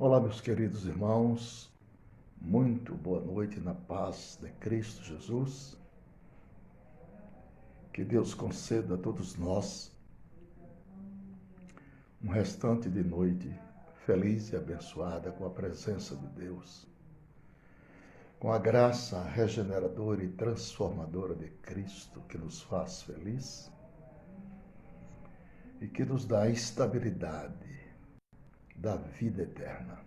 Olá, meus queridos irmãos, muito boa noite na paz de Cristo Jesus. Que Deus conceda a todos nós um restante de noite feliz e abençoada com a presença de Deus, com a graça regeneradora e transformadora de Cristo que nos faz feliz e que nos dá a estabilidade da vida eterna.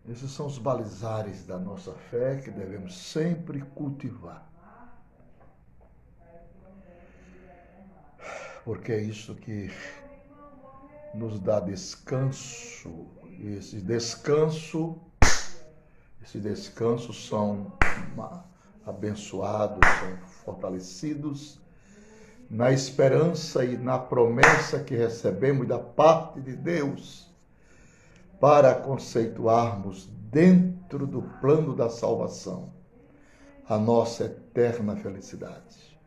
Esses são os balizares da nossa fé que devemos sempre cultivar. Porque é isso que nos dá descanso. E esses descansos são abençoados, são fortalecidos na esperança e na promessa que recebemos da parte de Deus para conceituarmos dentro do plano da salvação a nossa eterna felicidade.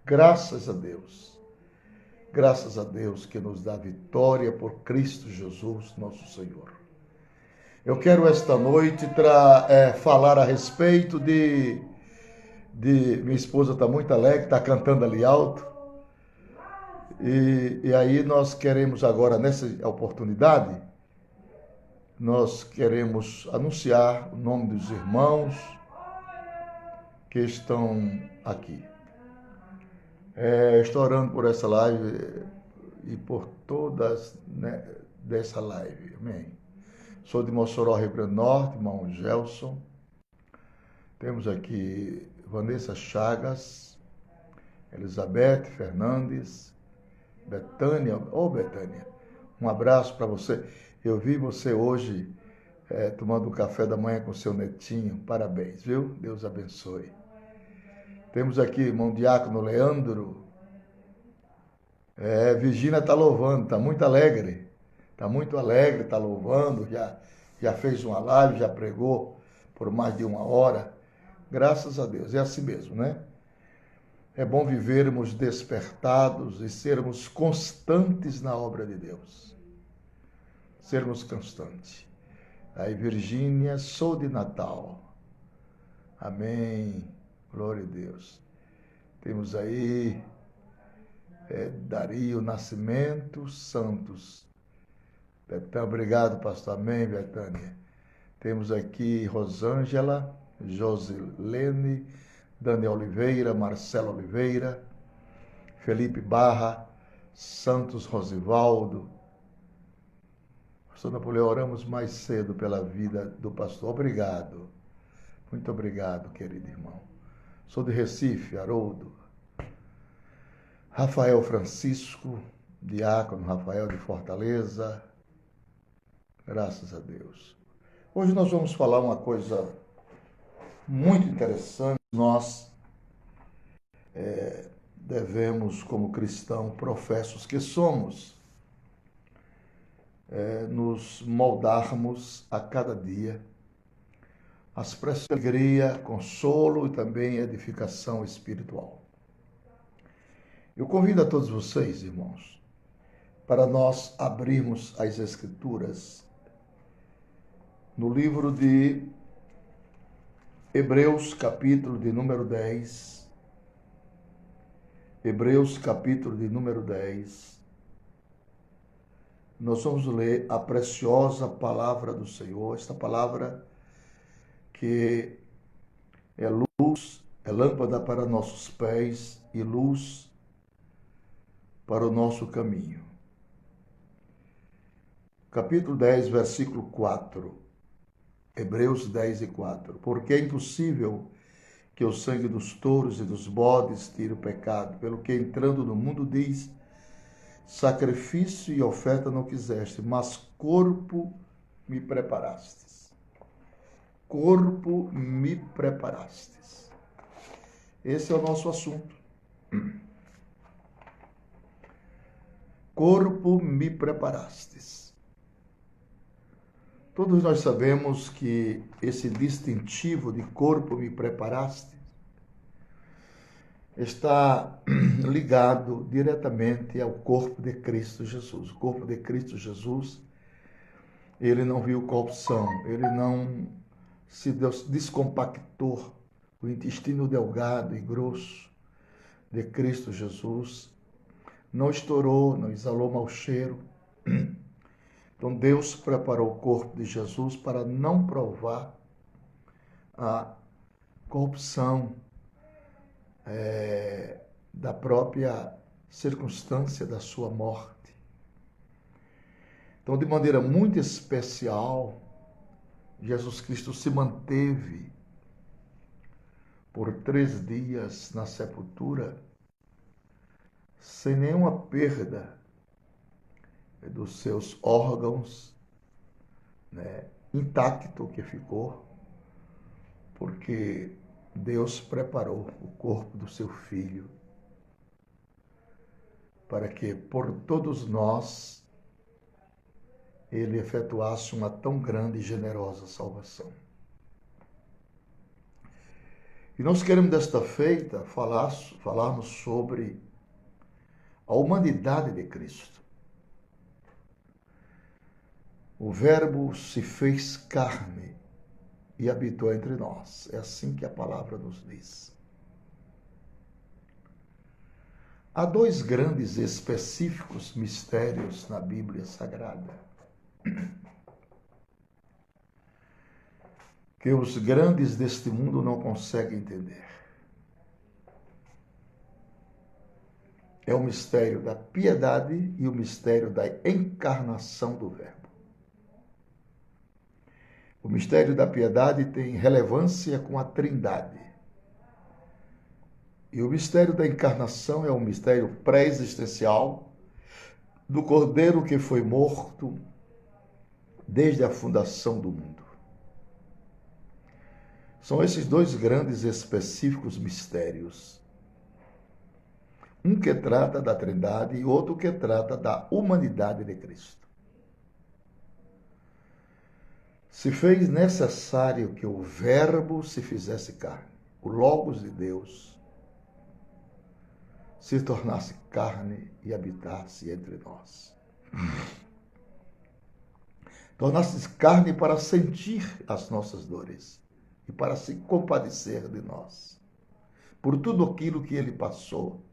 Graças a Deus que nos dá vitória por Cristo Jesus, nosso Senhor. Eu quero esta noite falar a respeito de minha esposa está muito alegre, está cantando ali alto. E aí nós queremos agora, nessa oportunidade, nós queremos anunciar o nome dos irmãos que estão aqui. Estou orando por essa live e por todas, né, dessa live. Amém. Sou de Mossoró, Rio Grande do Norte, irmão Gelson. Temos aqui Vanessa Chagas, Elizabeth Fernandes, Betânia. Betânia, um abraço para você. Eu vi você hoje tomando um café da manhã com seu netinho. Parabéns, viu? Deus abençoe. Temos aqui irmão Diácono Leandro. Virgínia está louvando, está muito alegre. Está louvando, já fez uma live, já pregou por mais de 1 hora. Graças a Deus, é assim mesmo, né? É bom vivermos despertados e sermos constantes na obra de Deus. Sermos constantes. Aí, Virgínia, sou de Natal. Amém. Glória a Deus. Temos aí Dario Nascimento Santos. Betânia, obrigado, pastor. Amém, Betânia. Temos aqui Rosângela, Josilene, Daniel Oliveira, Marcelo Oliveira, Felipe Barra, Santos Rosivaldo. Pastor Napoleão, oramos mais cedo pela vida do pastor. Obrigado. Muito obrigado, querido irmão. Sou de Recife, Haroldo. Rafael Francisco, diácono Rafael de Fortaleza. Graças a Deus. Hoje nós vamos falar uma coisa muito interessante. Nós devemos, como cristãos professos que somos, nos moldarmos a cada dia as preces de alegria, consolo e também edificação espiritual. Eu convido a todos vocês, irmãos, para nós abrirmos as Escrituras no livro de Hebreus, capítulo de número 10. Hebreus, capítulo de número 10. Nós vamos ler a preciosa palavra do Senhor, esta palavra que é luz, é lâmpada para nossos pés e luz para o nosso caminho. Capítulo 10, versículo 4. Hebreus 10 e 4. Porque é impossível que o sangue dos touros e dos bodes tire o pecado, pelo que entrando no mundo diz, sacrifício e oferta não quiseste, mas corpo me preparastes. Corpo me preparastes. Esse é o nosso assunto. Corpo me preparastes. Todos nós sabemos que esse distintivo de corpo me preparaste está ligado diretamente ao corpo de Cristo Jesus. O corpo de Cristo Jesus Ele não viu corrupção, ele não se descompactou. O intestino delgado e grosso de Cristo Jesus não estourou, não exalou mau cheiro. Então Deus preparou o corpo de Jesus para não provar a corrupção da própria circunstância da sua morte. Então, de maneira muito especial, Jesus Cristo se manteve por 3 dias na sepultura, sem nenhuma perda dos seus órgãos, intacto que ficou, porque Deus preparou o corpo do seu Filho para que por todos nós ele efetuasse uma tão grande e generosa salvação. E nós queremos desta feita falarmos sobre a humanidade de Cristo. O Verbo se fez carne e habitou entre nós. É assim que a palavra nos diz. Há 2 grandes e específicos mistérios na Bíblia Sagrada que os grandes deste mundo não conseguem entender. É o mistério da piedade e o mistério da encarnação do Verbo. O mistério da piedade tem relevância com a Trindade. E o mistério da encarnação é um mistério pré-existencial do Cordeiro que foi morto desde a fundação do mundo. São esses 2 grandes e específicos mistérios. Um que trata da Trindade e outro que trata da humanidade de Cristo. Se fez necessário que o Verbo se fizesse carne, o Logos de Deus se tornasse carne e habitasse entre nós. Tornasse carne para sentir as nossas dores e para se compadecer de nós, por tudo aquilo que ele passou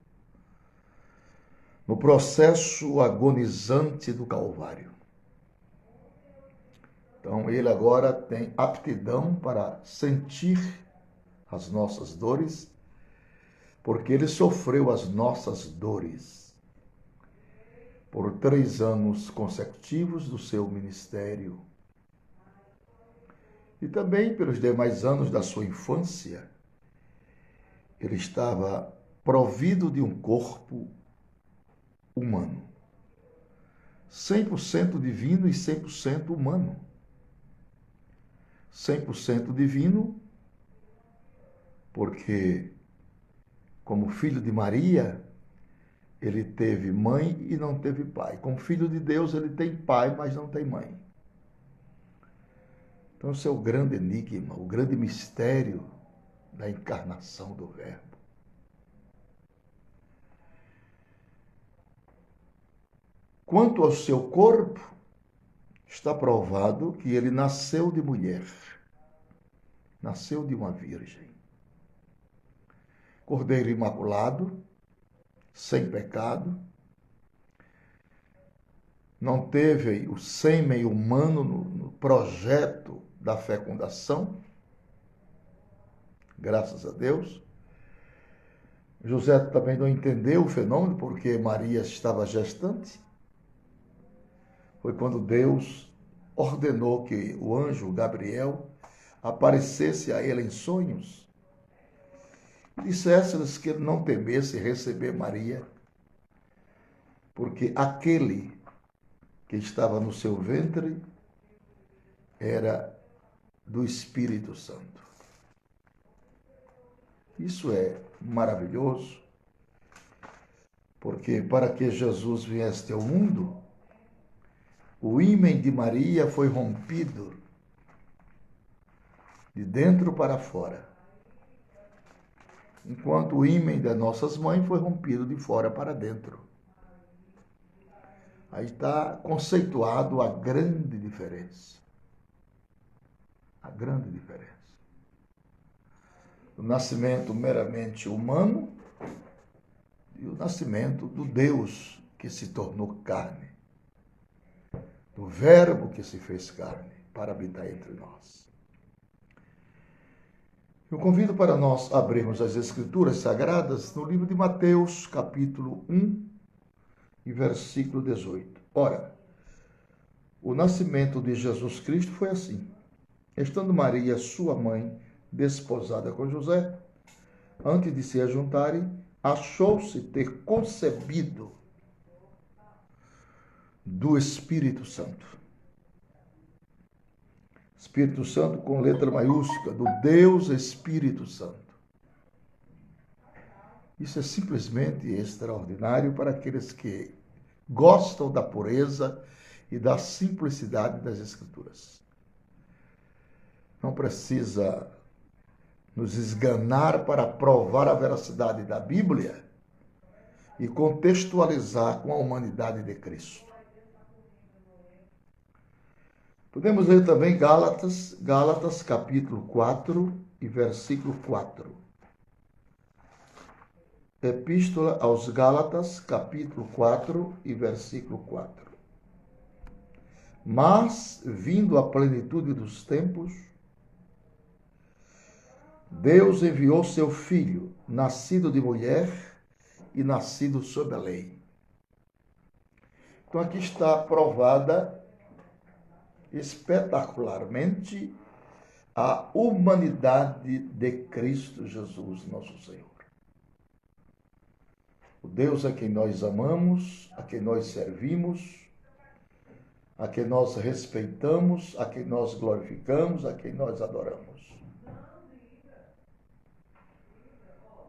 no processo agonizante do Calvário. Então, ele agora tem aptidão para sentir as nossas dores, porque ele sofreu as nossas dores por 3 anos consecutivos do seu ministério. E também pelos demais anos da sua infância, ele estava provido de um corpo humano, 100% divino e 100% humano. 100% divino, porque, como filho de Maria, ele teve mãe e não teve pai. Como filho de Deus, ele tem pai, mas não tem mãe. Então, esse é o grande enigma, o grande mistério da encarnação do Verbo. Quanto ao seu corpo, está provado que ele nasceu de mulher, nasceu de uma virgem. Cordeiro imaculado, sem pecado, não teve o sêmen humano no projeto da fecundação, graças a Deus. José também não entendeu o fenômeno, porque Maria estava gestante. Foi quando Deus ordenou que o anjo Gabriel aparecesse a ele em sonhos e dissesse-lhes que ele não temesse receber Maria, porque aquele que estava no seu ventre era do Espírito Santo. Isso é maravilhoso, porque para que Jesus viesse ao mundo, o ímen de Maria foi rompido de dentro para fora, enquanto o ímen das nossas mães foi rompido de fora para dentro. Aí está conceituado a grande diferença. A grande diferença. O nascimento meramente humano e o nascimento do Deus que se tornou carne. Do Verbo que se fez carne para habitar entre nós. Eu convido para nós abrirmos as Escrituras Sagradas no livro de Mateus, capítulo 1 e versículo 18. Ora, o nascimento de Jesus Cristo foi assim. Estando Maria, sua mãe, desposada com José, antes de se ajuntarem, achou-se ter concebido do Espírito Santo. Espírito Santo com letra maiúscula, do Deus Espírito Santo. Isso é simplesmente extraordinário para aqueles que gostam da pureza e da simplicidade das Escrituras. Não precisa nos esganar para provar a veracidade da Bíblia e contextualizar com a humanidade de Cristo. Podemos ler também Gálatas capítulo 4 e versículo 4. Epístola aos Gálatas, capítulo 4 e versículo 4. Mas, vindo a plenitude dos tempos, Deus enviou seu Filho, nascido de mulher e nascido sob a lei. Então aqui está provada espetacularmente a humanidade de Cristo Jesus, nosso Senhor. O Deus a quem nós amamos, a quem nós servimos, a quem nós respeitamos, a quem nós glorificamos, a quem nós adoramos.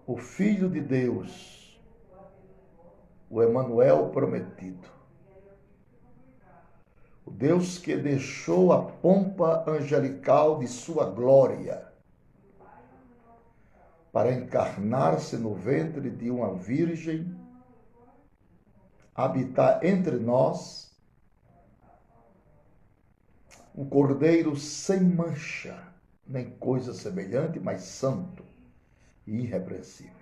O Filho de Deus, o Emanuel prometido. O Deus que deixou a pompa angelical de sua glória para encarnar-se no ventre de uma virgem, habitar entre nós, um cordeiro sem mancha, nem coisa semelhante, mas santo e irrepreensível.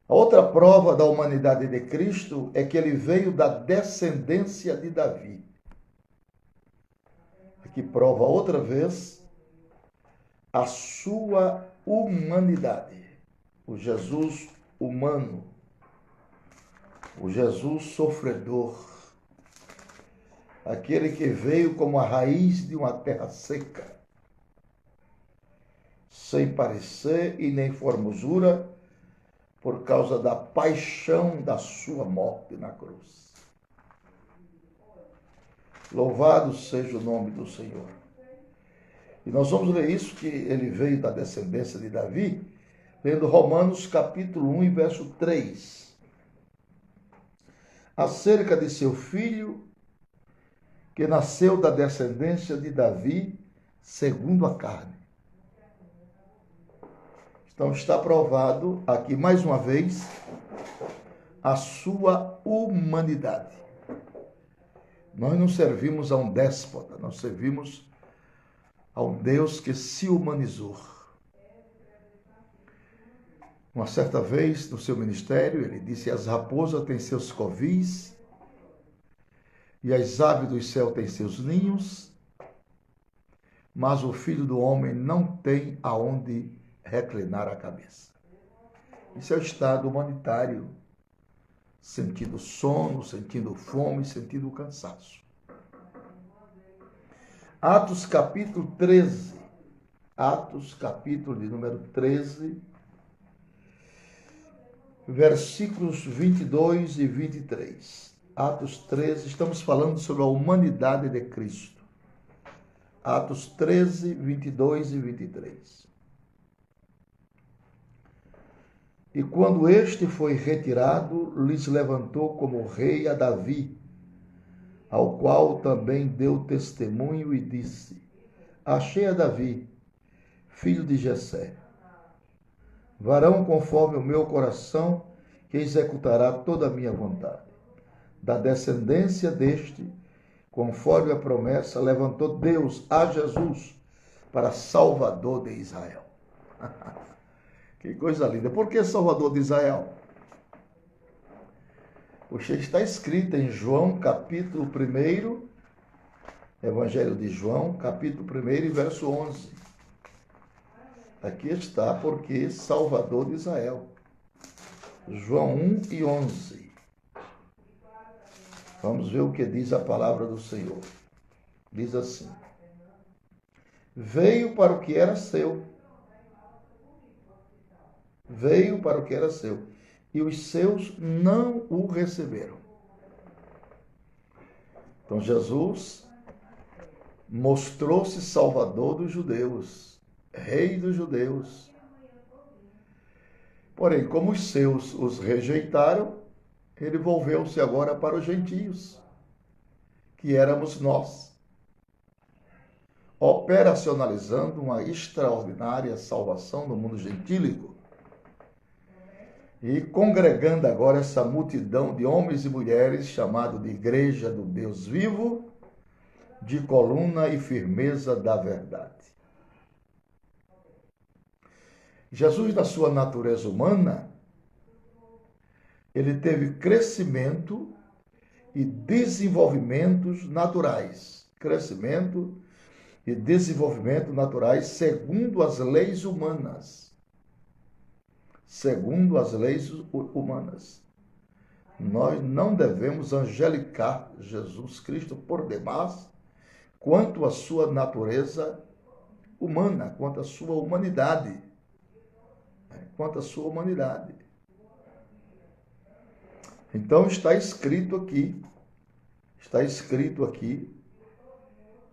A outra prova da humanidade de Cristo é que ele veio da descendência de Davi. Aqui prova outra vez a sua humanidade. O Jesus humano, o Jesus sofredor, aquele que veio como a raiz de uma terra seca, sem parecer e nem formosura, por causa da paixão da sua morte na cruz. Louvado seja o nome do Senhor. E nós vamos ler isso, que ele veio da descendência de Davi, lendo Romanos capítulo 1 e verso 3. Acerca de seu filho, que nasceu da descendência de Davi, segundo a carne. Então está provado aqui mais uma vez a sua humanidade. Nós não servimos a um déspota, nós servimos a um Deus que se humanizou. Uma certa vez no seu ministério ele disse: as raposas têm seus covis e as aves do céu têm seus ninhos, mas o Filho do Homem não tem aonde reclinar a cabeça. Isso é o estado humanitário, sentindo sono, sentindo fome, sentindo cansaço. Atos capítulo 13, Atos capítulo de número 13, versículos 22 e 23. Atos 13, estamos falando sobre a humanidade de Cristo. Atos 13, 22 e 23. E quando este foi retirado, lhes levantou como rei a Davi, ao qual também deu testemunho e disse: achei a Davi, filho de Jessé, varão conforme o meu coração, que executará toda a minha vontade. da descendência deste, conforme a promessa, levantou Deus a Jesus para Salvador de Israel. Que coisa linda. Por que Salvador de Israel? Poxa, está escrito em João, capítulo 1, Evangelho de João, capítulo 1 e verso 11. Aqui está, porque Salvador de Israel. João 1 e 11. Vamos ver o que diz a palavra do Senhor. Diz assim: veio para o que era seu. Veio para o que era seu. E os seus não o receberam. Então Jesus mostrou-se Salvador dos judeus, Rei dos judeus. Porém, como os seus os rejeitaram, ele volveu-se agora para os gentios, que éramos nós, operacionalizando uma extraordinária salvação no mundo gentílico e congregando agora essa multidão de homens e mulheres, chamado de Igreja do Deus Vivo, de coluna e firmeza da verdade. Jesus, na sua natureza humana, ele teve crescimento e desenvolvimentos naturais. Crescimento e desenvolvimento naturais segundo as leis humanas. Segundo as leis humanas. Nós não devemos angelicar Jesus Cristo por demais quanto à sua natureza humana, quanto à sua humanidade. Quanto à sua humanidade. Então está escrito aqui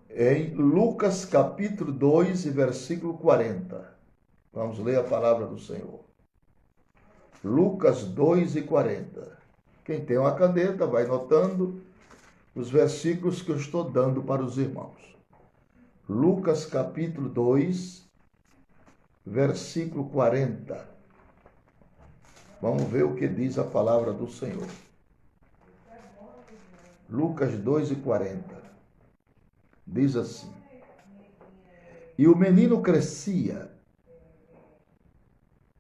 em Lucas capítulo 2 e versículo 40. Vamos ler a palavra do Senhor. Lucas 2 e 40. Quem tem uma caneta vai notando os versículos que eu estou dando para os irmãos. Lucas capítulo 2, versículo 40. Vamos ver o que diz a palavra do Senhor. Lucas 2 e 40. Diz assim: e o menino crescia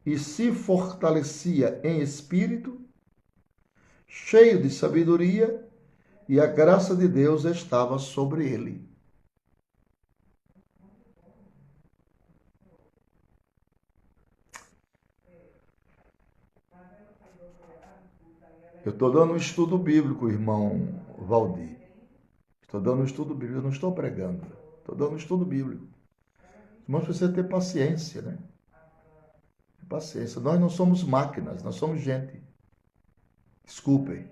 e se fortalecia em espírito, cheio de sabedoria, e a graça de Deus estava sobre ele. Eu estou dando um estudo bíblico, irmão Valdir. Estou dando um estudo bíblico, eu não estou pregando. Estou dando um estudo bíblico. Irmãos, precisa ter paciência, né? Paciência. Nós não somos máquinas, nós somos gente. Desculpem.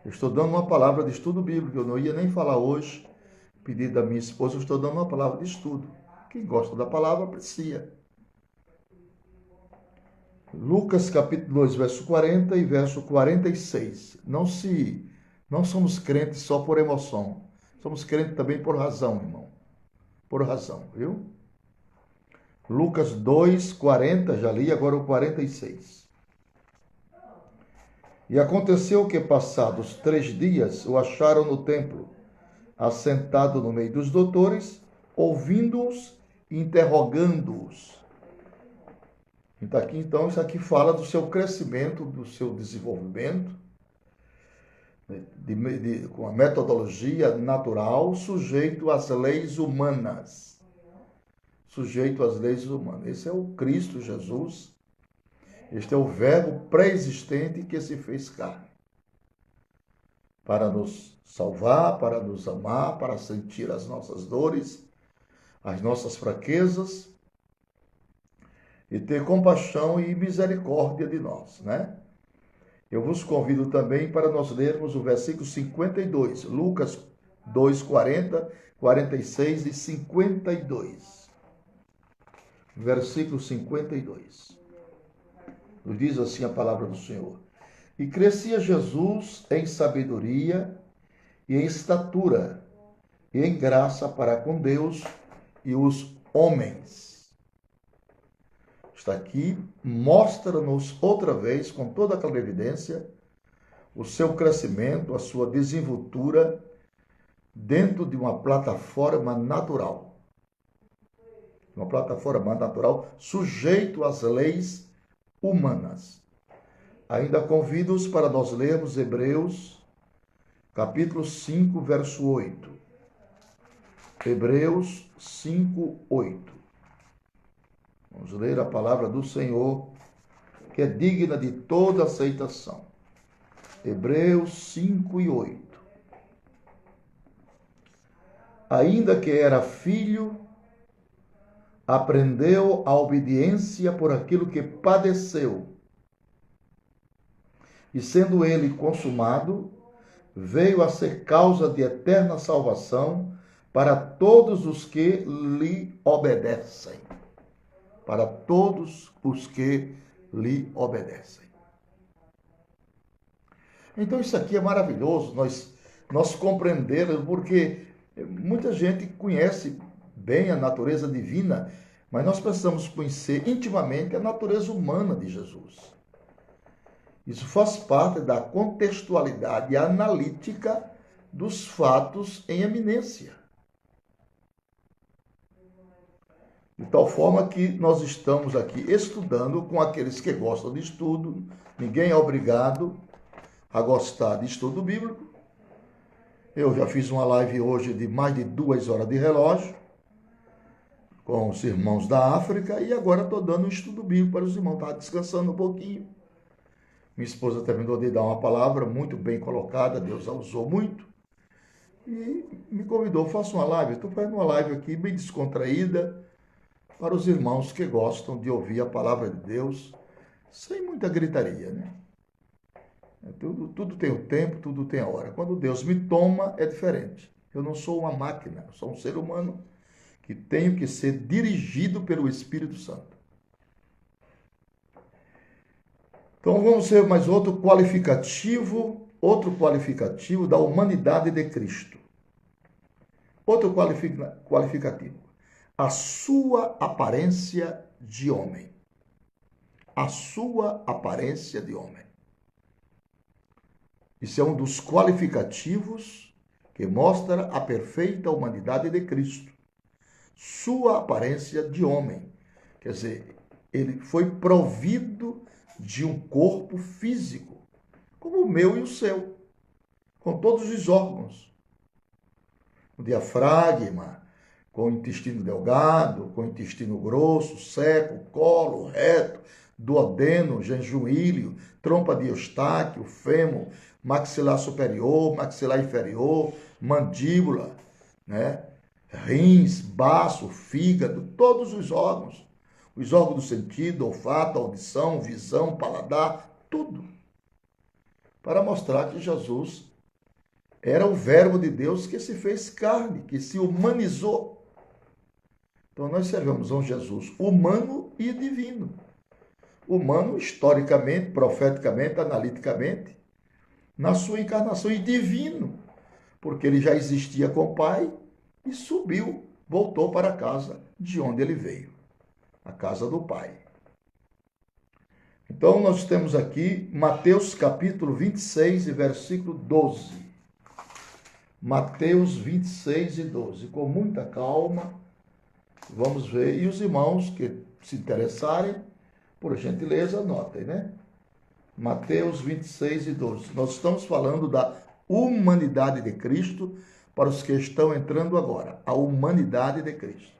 Eu estou dando uma palavra de estudo bíblico. Eu não ia nem falar hoje, pedido da minha esposa, eu estou dando uma palavra de estudo. Quem gosta da palavra, aprecia. Lucas capítulo 2, verso 40 e verso 46. Não somos crentes só por emoção. Somos crentes também por razão, irmão. Por razão, viu? Lucas 2, 40, já li, agora o 46. E aconteceu que, passados 3 dias, o acharam no templo, assentado no meio dos doutores, ouvindo-os e interrogando-os. Então, isso aqui fala do seu crescimento, do seu desenvolvimento, com a metodologia natural, sujeito às leis humanas. Sujeito às leis humanas. Esse é o Cristo Jesus. Este é o verbo pré-existente que se fez carne. Para nos salvar, para nos amar, para sentir as nossas dores, as nossas fraquezas, e ter compaixão e misericórdia de nós, né? Eu vos convido também para nós lermos o versículo 52, Lucas 2, 40, 46 e 52. Versículo 52. Nos diz assim a palavra do Senhor: e crescia Jesus em sabedoria e em estatura e em graça para com Deus e os homens. Está aqui, mostra-nos outra vez, com toda aquela evidência, o seu crescimento, a sua desenvoltura dentro de uma plataforma natural. Uma plataforma natural sujeito às leis humanas. Ainda convido-os para nós lermos Hebreus, capítulo 5, verso 8. Hebreus 5, 8. Vamos ler a palavra do Senhor, que é digna de toda aceitação. Hebreus 5 e 8. Ainda que era filho, aprendeu a obediência por aquilo que padeceu. E sendo ele consumado, veio a ser causa de eterna salvação para todos os que lhe obedecem. Para todos os que lhe obedecem. Então isso aqui é maravilhoso, nós compreendemos, porque muita gente conhece bem a natureza divina, mas nós precisamos conhecer intimamente a natureza humana de Jesus. Isso faz parte da contextualidade analítica dos fatos em eminência. De tal forma que nós estamos aqui estudando com aqueles que gostam de estudo. Ninguém é obrigado a gostar de estudo bíblico. Eu já fiz uma live hoje de mais de 2 horas de relógio com os irmãos da África e agora estou dando um estudo bíblico para os irmãos. Estava descansando um pouquinho. Minha esposa terminou de dar uma palavra muito bem colocada, Deus a usou muito. E me convidou, faça uma live. Estou fazendo uma live aqui bem descontraída para os irmãos que gostam de ouvir a palavra de Deus sem muita gritaria, né? Tudo tem o tempo, tudo tem a hora. Quando Deus me toma, é diferente. Eu não sou uma máquina, eu sou um ser humano que tenho que ser dirigido pelo Espírito Santo. Então vamos ver mais outro qualificativo da humanidade de Cristo. Outro qualificativo. A sua aparência de homem. A sua aparência de homem. Isso é um dos qualificativos que mostra a perfeita humanidade de Cristo. Sua aparência de homem. Quer dizer, ele foi provido de um corpo físico, como o meu e o seu, com todos os órgãos. O diafragma, com o intestino delgado, com o intestino grosso, seco, colo, reto, duodeno, genjoelho, trompa de Eustáquio, fêmur, maxilar superior, maxilar inferior, mandíbula, né? Rins, baço, fígado, todos os órgãos do sentido, olfato, audição, visão, paladar, tudo. Para mostrar que Jesus era o verbo de Deus que se fez carne, que se humanizou. Então nós servemos a um Jesus humano e divino. Humano historicamente, profeticamente, analiticamente, na sua encarnação, e divino, porque ele já existia com o Pai e subiu, voltou para a casa de onde ele veio, a casa do Pai. Então nós temos aqui Mateus capítulo 26 e versículo 12. Mateus 26 e 12. Com muita calma, vamos ver. E os irmãos que se interessarem, por gentileza, anotem, né? Mateus 26 e 12. Nós estamos falando da humanidade de Cristo para os que estão entrando agora. A humanidade de Cristo.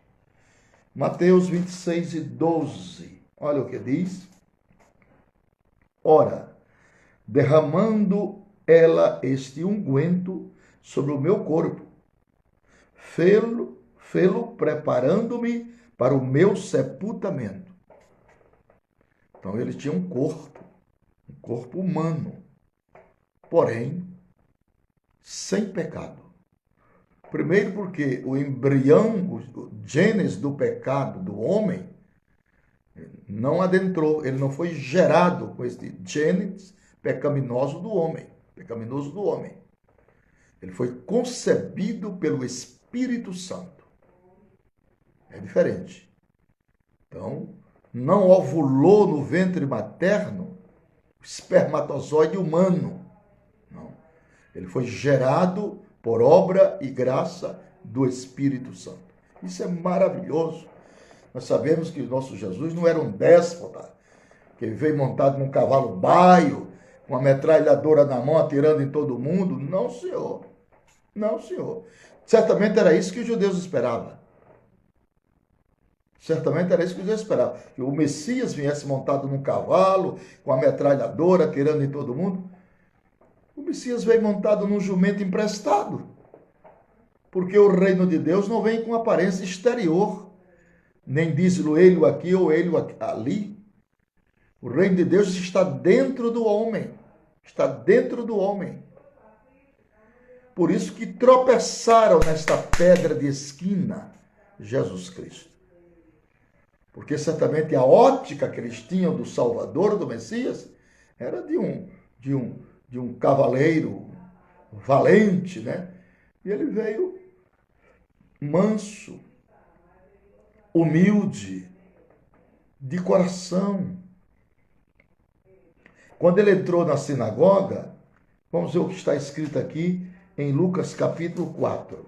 Mateus 26 e 12. Olha o que diz. Ora, derramando ela este unguento sobre o meu corpo, fê-lo preparando-me para o meu sepultamento. Então ele tinha um corpo humano, porém sem pecado. Primeiro porque o embrião, o gênese do pecado do homem não adentrou, ele não foi gerado com esse gênese pecaminoso do homem. Ele foi concebido pelo Espírito Santo. É diferente. Então, não ovulou no ventre materno o espermatozoide humano. Ele foi gerado por obra e graça do Espírito Santo. Isso é maravilhoso. Nós sabemos que o nosso Jesus não era um déspota, que ele veio montado num cavalo baio, com uma metralhadora na mão, atirando em todo mundo. Não, senhor. Não, senhor. Certamente era isso que os judeus esperavam. Certamente era isso que os judeus esperavam. Que o Messias viesse montado num cavalo, com a metralhadora, atirando em todo mundo. O Messias veio montado num jumento emprestado. Porque o reino de Deus não vem com aparência exterior. Nem diz-lo ele aqui ou ele ali. O reino de Deus está dentro do homem. Está dentro do homem. Por isso que tropeçaram nesta pedra de esquina, Jesus Cristo. Porque certamente a ótica que eles tinham do Salvador, do Messias, era de um cavaleiro valente, né? E ele veio manso, humilde, de coração. Quando ele entrou na sinagoga, vamos ver o que está escrito aqui em Lucas capítulo 4.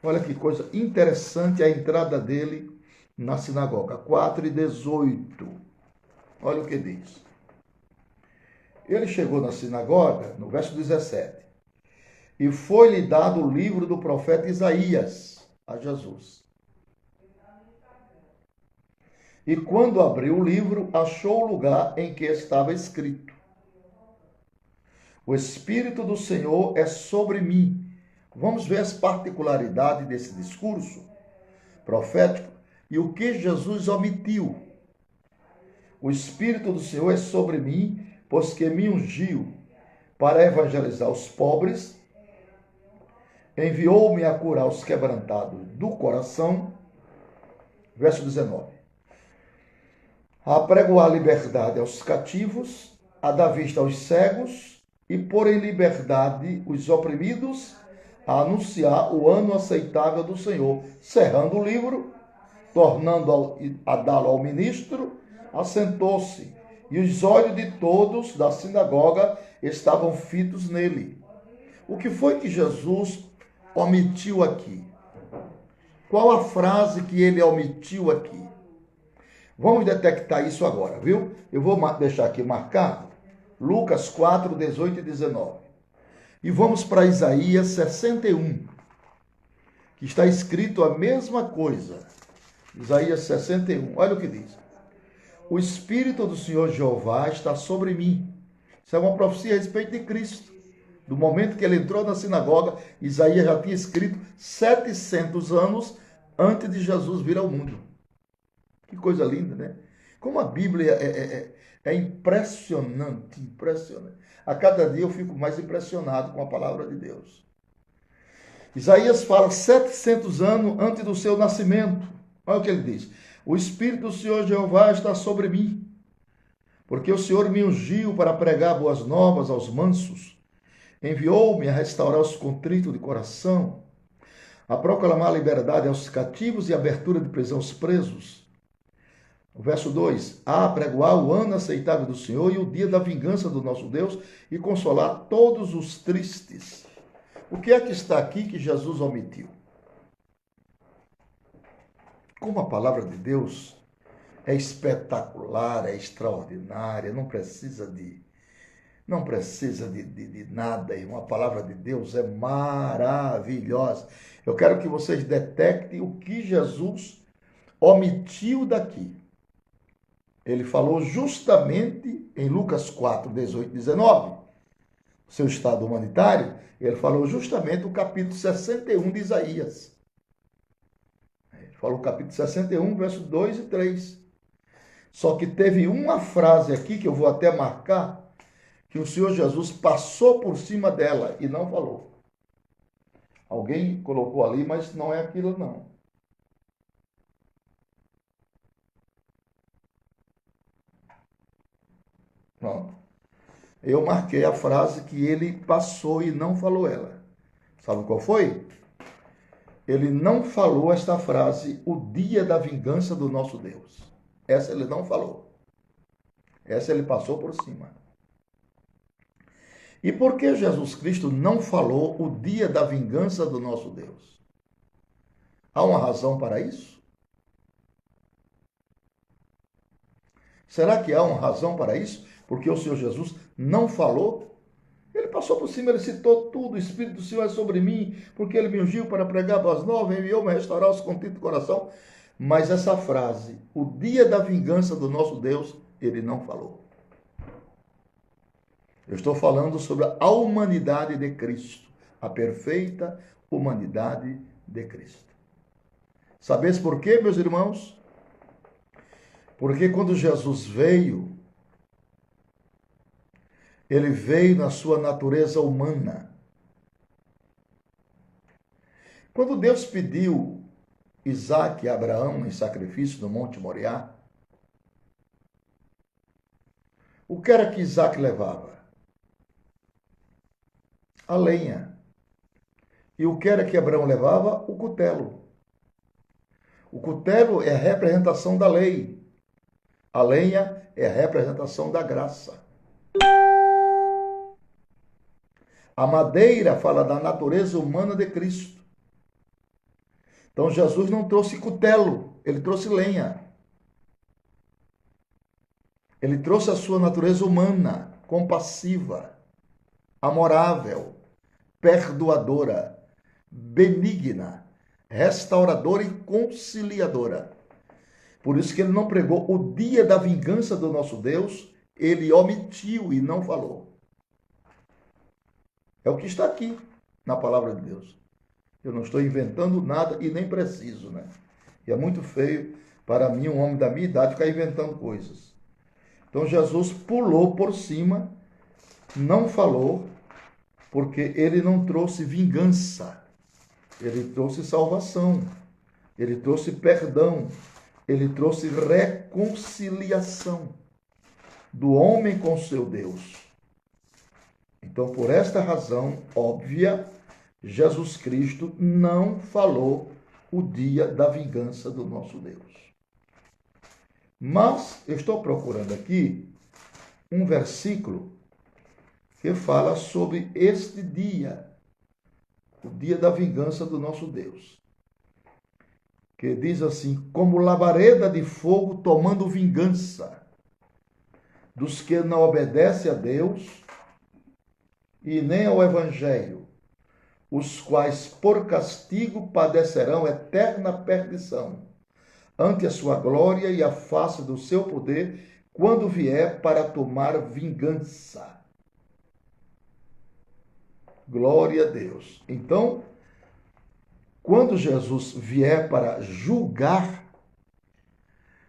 Olha que coisa interessante a entrada dele na sinagoga. 4:18. Olha o que diz. Ele chegou na sinagoga, no verso 17, e foi-lhe dado o livro do profeta Isaías a Jesus. E quando abriu o livro, achou o lugar em que estava escrito: o Espírito do Senhor é sobre mim. Vamos ver as particularidades desse discurso profético e o que Jesus omitiu. O Espírito do Senhor é sobre mim, pois que me ungiu para evangelizar os pobres, enviou-me a curar os quebrantados do coração. Verso 19. A apregoar liberdade aos cativos, a dar vista aos cegos, e pôr em liberdade os oprimidos, a anunciar o ano aceitável do Senhor. Cerrando o livro, tornando a dá-lo ao ministro, assentou-se, e os olhos de todos da sinagoga estavam fitos nele. O que foi que Jesus omitiu aqui? Qual a frase que ele omitiu aqui? Vamos detectar isso agora, viu? Eu vou deixar aqui marcado Lucas 4, 18 e 19. E vamos para Isaías 61, que está escrito a mesma coisa. Isaías 61, olha o que diz. O Espírito do Senhor Jeová está sobre mim. Isso é uma profecia a respeito de Cristo. Do momento que ele entrou na sinagoga, Isaías já tinha escrito 700 anos antes de Jesus vir ao mundo. Que coisa linda, né? Como a Bíblia é impressionante, impressionante. A cada dia eu fico mais impressionado com a palavra de Deus. Isaías fala 700 anos antes do seu nascimento. Olha o que ele diz. O Espírito do Senhor Jeová está sobre mim, porque o Senhor me ungiu para pregar boas novas aos mansos. Enviou-me a restaurar os contritos de coração, a proclamar liberdade aos cativos e abertura de prisão aos presos. O verso 2, a apregoar o ano aceitável do Senhor e o dia da vingança do nosso Deus e consolar todos os tristes. O que é que está aqui que Jesus omitiu? Como a palavra de Deus é espetacular, é extraordinária, não precisa de nada, irmão. A palavra de Deus é maravilhosa. Eu quero que vocês detectem o que Jesus omitiu daqui. Ele falou justamente em Lucas 4, 18 e 19, o seu estado humanitário, ele falou justamente o capítulo 61 de Isaías. Ele falou o capítulo 61, versos 2 e 3. Só que teve uma frase aqui que eu vou até marcar, que o Senhor Jesus passou por cima dela e não falou. Alguém colocou ali, mas não é aquilo não. Pronto. Eu marquei a frase que ele passou e não falou ela. Sabe qual foi? Ele não falou esta frase, o dia da vingança do nosso Deus. Essa ele não falou. Essa ele passou por cima. E por que Jesus Cristo não falou o dia da vingança do nosso Deus? Há uma razão para isso? Será que há uma razão para isso? Porque o Senhor Jesus não falou? Ele passou por cima, ele citou tudo. O Espírito do Senhor é sobre mim, porque ele me ungiu para pregar boas novas, enviou-me a restaurar os contritos do coração. Mas essa frase, o dia da vingança do nosso Deus, ele não falou. Eu estou falando sobre a humanidade de Cristo, a perfeita humanidade de Cristo. Sabeis por quê, meus irmãos? Porque quando Jesus veio, ele veio na sua natureza humana. Quando Deus pediu Isaque a Abraão em sacrifício no Monte Moriá, o que era que Isaque levava? A lenha. E o que era que Abraão levava? O cutelo. O cutelo é a representação da lei. A lenha é a representação da graça. A madeira fala da natureza humana de Cristo. Então Jesus não trouxe cutelo, ele trouxe lenha. Ele trouxe a sua natureza humana, compassiva, amorável, perdoadora, benigna, restauradora e conciliadora. Por isso que ele não pregou o dia da vingança do nosso Deus, ele omitiu e não falou. É o que está aqui na palavra de Deus. Eu não estou inventando nada e nem preciso, né? E é muito feio para mim, um homem da minha idade, ficar inventando coisas. Então Jesus pulou por cima, não falou, porque ele não trouxe vingança. Ele trouxe salvação. Ele trouxe perdão. Ele trouxe reconciliação do homem com seu Deus. Então, por esta razão óbvia, Jesus Cristo não falou o dia da vingança do nosso Deus. Mas eu estou procurando aqui um versículo que fala sobre este dia, o dia da vingança do nosso Deus. Que diz assim: como labareda de fogo tomando vingança dos que não obedecem a Deus e nem ao Evangelho, os quais por castigo padecerão eterna perdição, ante a sua glória e a face do seu poder, quando vier para tomar vingança. Glória a Deus. Então, quando Jesus vier para julgar,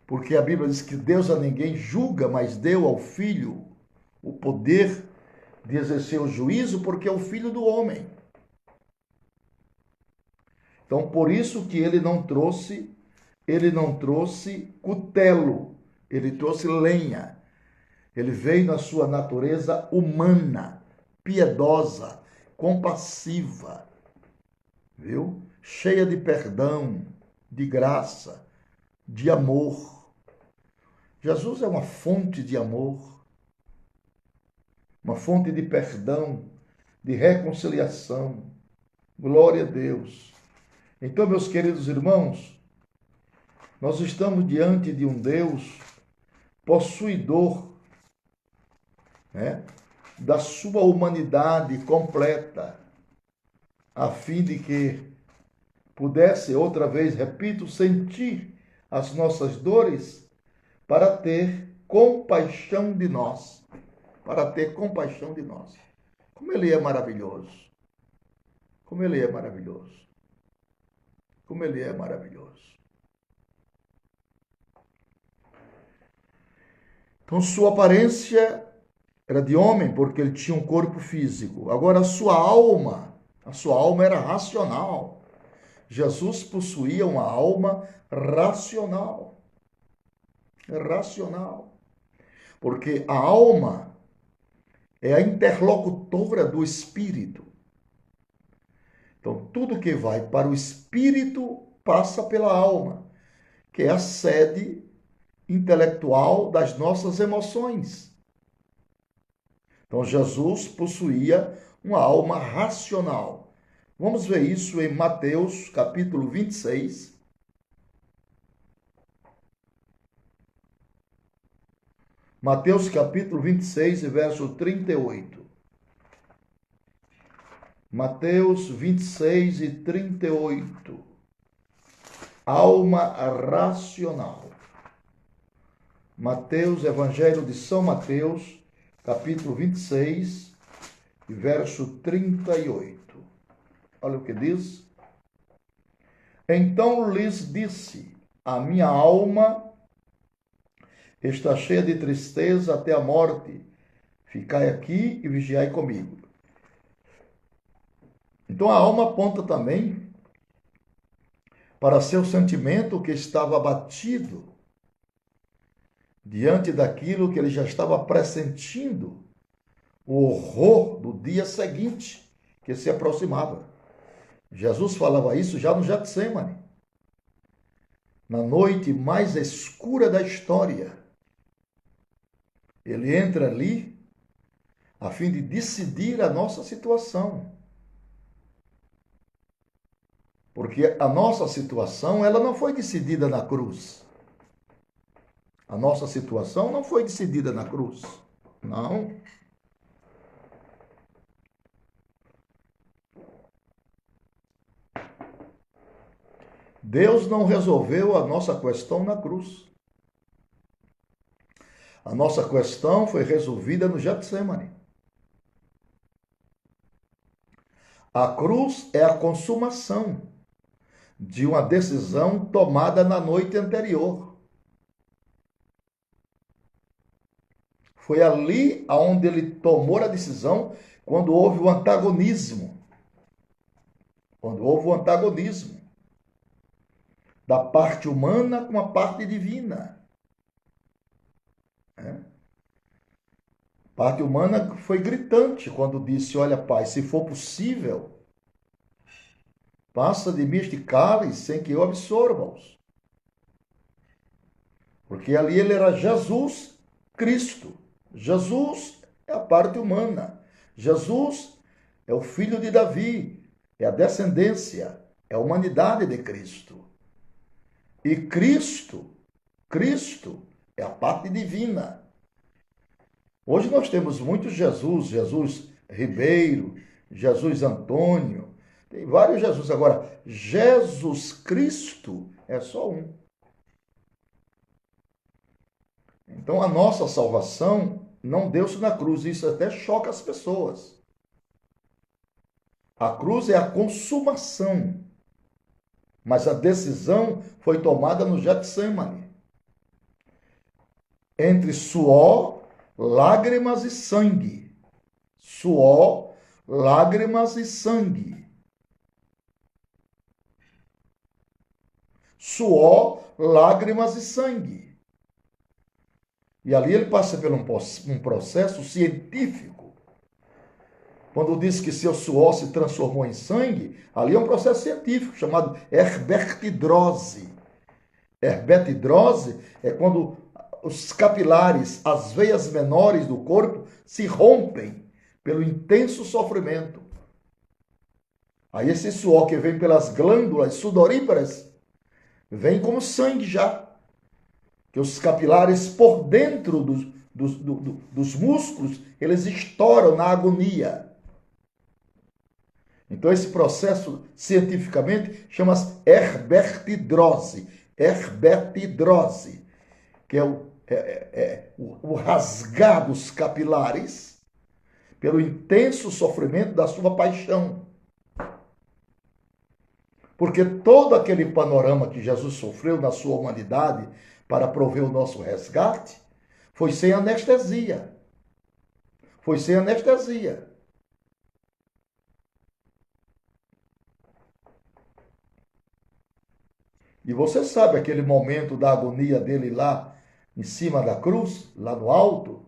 porque a Bíblia diz que Deus a ninguém julga, mas deu ao Filho o poder de exercer o juízo, porque é o Filho do homem. Então, por isso que ele não trouxe cutelo, ele trouxe lenha. Ele veio na sua natureza humana, piedosa, compassiva, viu? Cheia de perdão, de graça, de amor. Jesus é uma fonte de amor, uma fonte de perdão, de reconciliação. Glória a Deus. Então, meus queridos irmãos, nós estamos diante de um Deus possuidor, né, da sua humanidade completa, a fim de que pudesse outra vez, repito, sentir as nossas dores para ter compaixão de nós, para ter compaixão de nós. Como ele é maravilhoso. Como ele é maravilhoso. Como ele é maravilhoso. Então, sua aparência era de homem, porque ele tinha um corpo físico. Agora, a sua alma era racional. Jesus possuía uma alma racional. Racional. Porque a alma é a interlocutora do espírito. Então, tudo que vai para o espírito passa pela alma, que é a sede intelectual das nossas emoções. Então Jesus possuía uma alma racional. Vamos ver isso em Mateus capítulo 26. Mateus capítulo 26, verso 38. Mateus 26 e 38. Alma racional. Mateus, Evangelho de São Mateus, capítulo 26, verso 38. Olha o que diz. Então lhes disse: a minha alma está cheia de tristeza até a morte. Ficai aqui e vigiai comigo. Então a alma aponta também para seu sentimento que estava abatido diante daquilo que ele já estava pressentindo, o horror do dia seguinte que se aproximava. Jesus falava isso já no Getsemane, na noite mais escura da história. Ele entra ali a fim de decidir a nossa situação. Porque a nossa situação, ela não foi decidida na cruz. A nossa situação não foi decidida na cruz. Não. Deus não resolveu a nossa questão na cruz. A nossa questão foi resolvida no Getsemane. A cruz é a consumação de uma decisão tomada na noite anterior. Foi ali onde ele tomou a decisão, quando houve o antagonismo. Quando houve o antagonismo da parte humana com a parte divina. A parte humana foi gritante quando disse: olha, Pai, se for possível, passa de mim este cálice sem que eu absorva-os. Porque ali ele era Jesus Cristo. Jesus é a parte humana. Jesus é o filho de Davi, é a descendência, é a humanidade de Cristo. E Cristo é a parte divina. Hoje nós temos muitos Jesus, Jesus Ribeiro, Jesus Antônio, tem vários Jesus. Agora, Jesus Cristo é só um. Então a nossa salvação não deu-se na cruz, isso até choca as pessoas. A cruz é a consumação, mas a decisão foi tomada no Getsemane. Entre suor, lágrimas e sangue. Suor, lágrimas e sangue. Suor, lágrimas e sangue. E ali ele passa por um processo científico. Quando diz que seu suor se transformou em sangue, ali é um processo científico chamado herbertidrose. Herbertidrose é quando os capilares, as veias menores do corpo se rompem pelo intenso sofrimento. Aí esse suor que vem pelas glândulas sudoríparas vem como sangue já. Que os capilares por dentro dos músculos, eles estouram na agonia. Então esse processo, cientificamente, chama-se herbertidrose. Herbertidrose, que é o rasgar dos capilares pelo intenso sofrimento da sua paixão. Porque todo aquele panorama que Jesus sofreu na sua humanidade para prover o nosso resgate foi sem anestesia. Foi sem anestesia. E você sabe aquele momento da agonia dele lá em cima da cruz, lá no alto,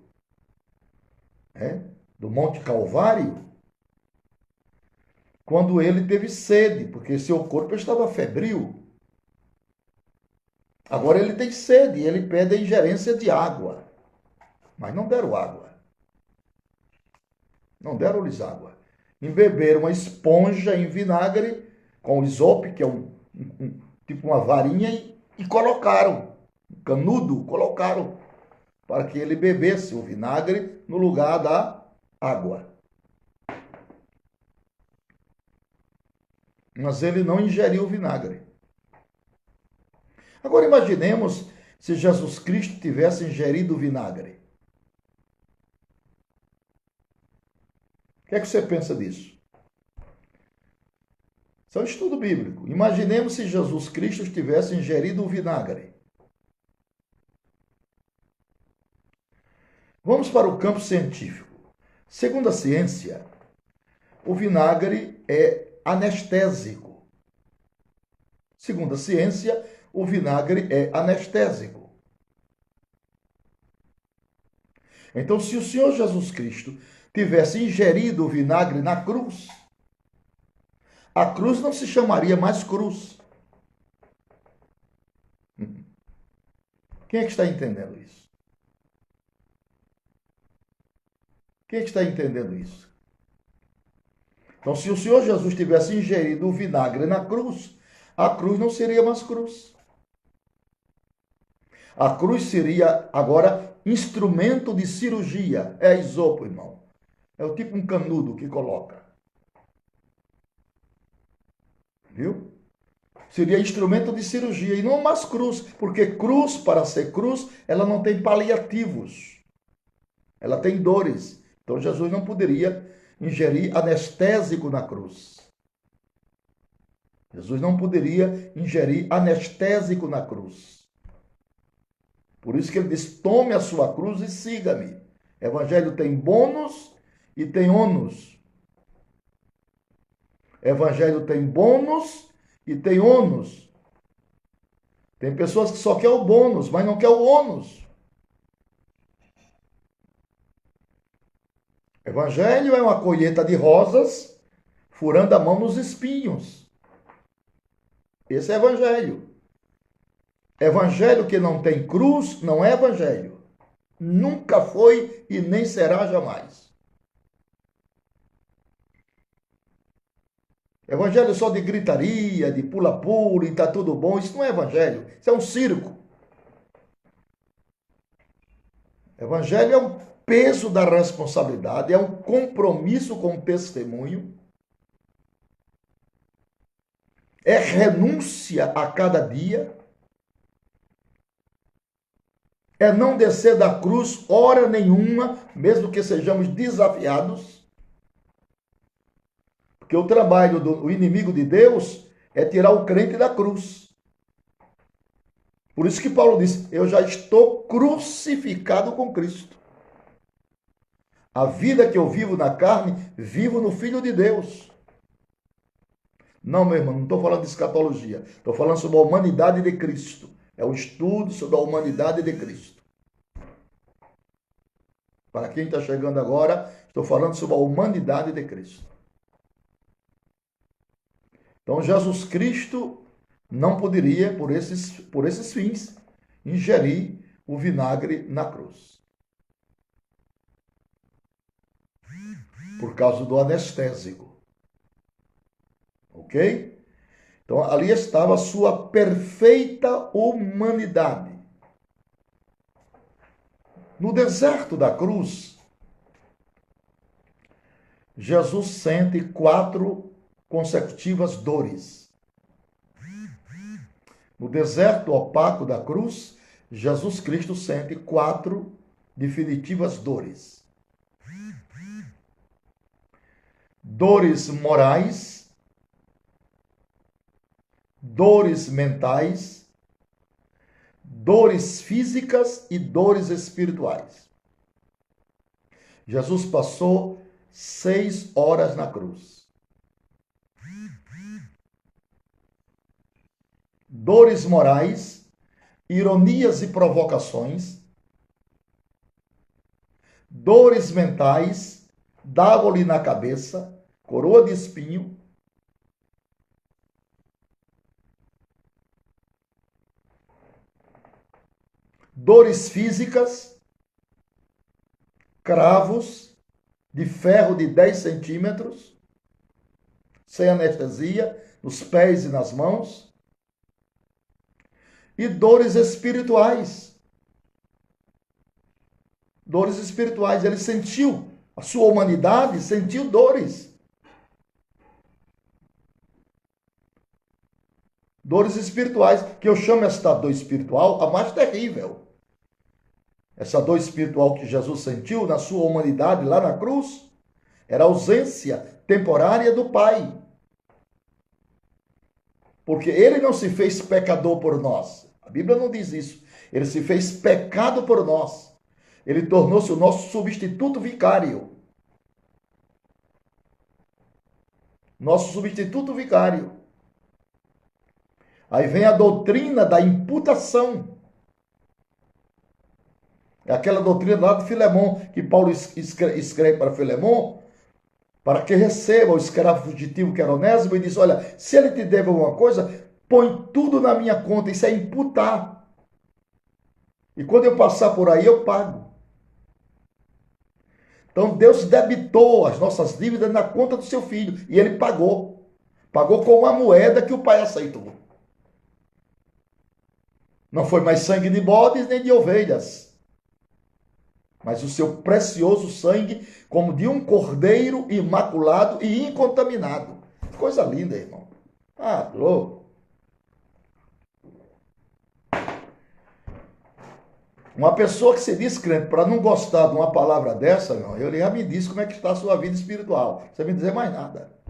do Monte Calvário, quando ele teve sede, porque seu corpo estava febril. Agora ele tem sede e ele pede a ingerência de água, mas não deram água. Não deram-lhes água. Embeberam uma esponja em vinagre com isope, que é tipo uma varinha, e colocaram, um canudo, colocaram para que ele bebesse o vinagre no lugar da água. Mas ele não ingeriu o vinagre. Agora imaginemos se Jesus Cristo tivesse ingerido o vinagre. O que é que você pensa disso? Isso é um estudo bíblico. Imaginemos se Jesus Cristo tivesse ingerido o vinagre. Vamos para o campo científico. Segundo a ciência, o vinagre é anestésico. Segundo a ciência, o vinagre é anestésico. Então, se o Senhor Jesus Cristo tivesse ingerido o vinagre na cruz, a cruz não se chamaria mais cruz. Quem é que está entendendo isso? Quem é que está entendendo isso? Então, se o Senhor Jesus tivesse ingerido o vinagre na cruz, a cruz não seria mais cruz. A cruz seria agora instrumento de cirurgia. É isopo, irmão. É o tipo um canudo que coloca. Viu? Seria instrumento de cirurgia e não mais cruz, porque cruz, para ser cruz, ela não tem paliativos. Ela tem dores. Então Jesus não poderia ingerir anestésico na cruz. Jesus não poderia ingerir anestésico na cruz. Por isso que ele diz: tome a sua cruz e siga-me. Evangelho tem bônus e tem ônus. Evangelho tem bônus e tem ônus. Tem pessoas que só querem o bônus, mas não querem o ônus. Evangelho é uma colheita de rosas, furando a mão nos espinhos. Esse é evangelho. Evangelho que não tem cruz não é evangelho. Nunca foi e nem será jamais. Evangelho só de gritaria, de pula-pula e tá tudo bom, isso não é evangelho. Isso é um circo. Evangelho é um peso da responsabilidade, é um compromisso com o testemunho, é renúncia a cada dia, é não descer da cruz hora nenhuma, mesmo que sejamos desafiados, porque o trabalho do inimigo de Deus é tirar o crente da cruz. Por isso que Paulo disse: eu já estou crucificado com Cristo. A vida que eu vivo na carne, vivo no Filho de Deus. Não, meu irmão, não estou falando de escatologia. Estou falando sobre a humanidade de Cristo. É o estudo sobre a humanidade de Cristo. Para quem está chegando agora, estou falando sobre a humanidade de Cristo. Então, Jesus Cristo não poderia, por esses fins, ingerir o vinagre na cruz. Por causa do anestésico. Ok? Então, ali estava a sua perfeita humanidade. No deserto da cruz, Jesus sente 4 consecutivas dores. No deserto opaco da cruz, Jesus Cristo sente 4 definitivas dores. Dores morais, dores mentais, dores físicas e dores espirituais. Jesus passou 6 horas na cruz. Dores morais, ironias e provocações, dores mentais, dava-lhe na cabeça, coroa de espinho, dores físicas, cravos, de ferro de 10 centímetros, sem anestesia, nos pés e nas mãos, e dores espirituais. Dores espirituais. Ele sentiu, a sua humanidade sentiu dores. Dores espirituais, que eu chamo esta dor espiritual a mais terrível. Essa dor espiritual que Jesus sentiu na sua humanidade lá na cruz, era a ausência temporária do Pai. Porque ele não se fez pecador por nós. A Bíblia não diz isso. Ele se fez pecado por nós. Ele tornou-se o nosso substituto vicário. Nosso substituto vicário. Aí vem a doutrina da imputação. É aquela doutrina lá de Filemon, que Paulo escreve para Filemon, para que receba o escravo fugitivo que era Onésimo, e diz, olha, se ele te deve alguma coisa, põe tudo na minha conta, isso é imputar. E quando eu passar por aí, eu pago. Então Deus debitou as nossas dívidas na conta do seu filho, e ele pagou. Pagou com uma moeda que o pai aceitou. Não foi mais sangue de bodes nem de ovelhas, mas o seu precioso sangue, como de um cordeiro imaculado e incontaminado. Coisa linda, irmão. Ah, louco. Uma pessoa que se diz crente, para não gostar de uma palavra dessa, irmão, ele já me disse como é que está a sua vida espiritual. Não precisa me dizer mais nada.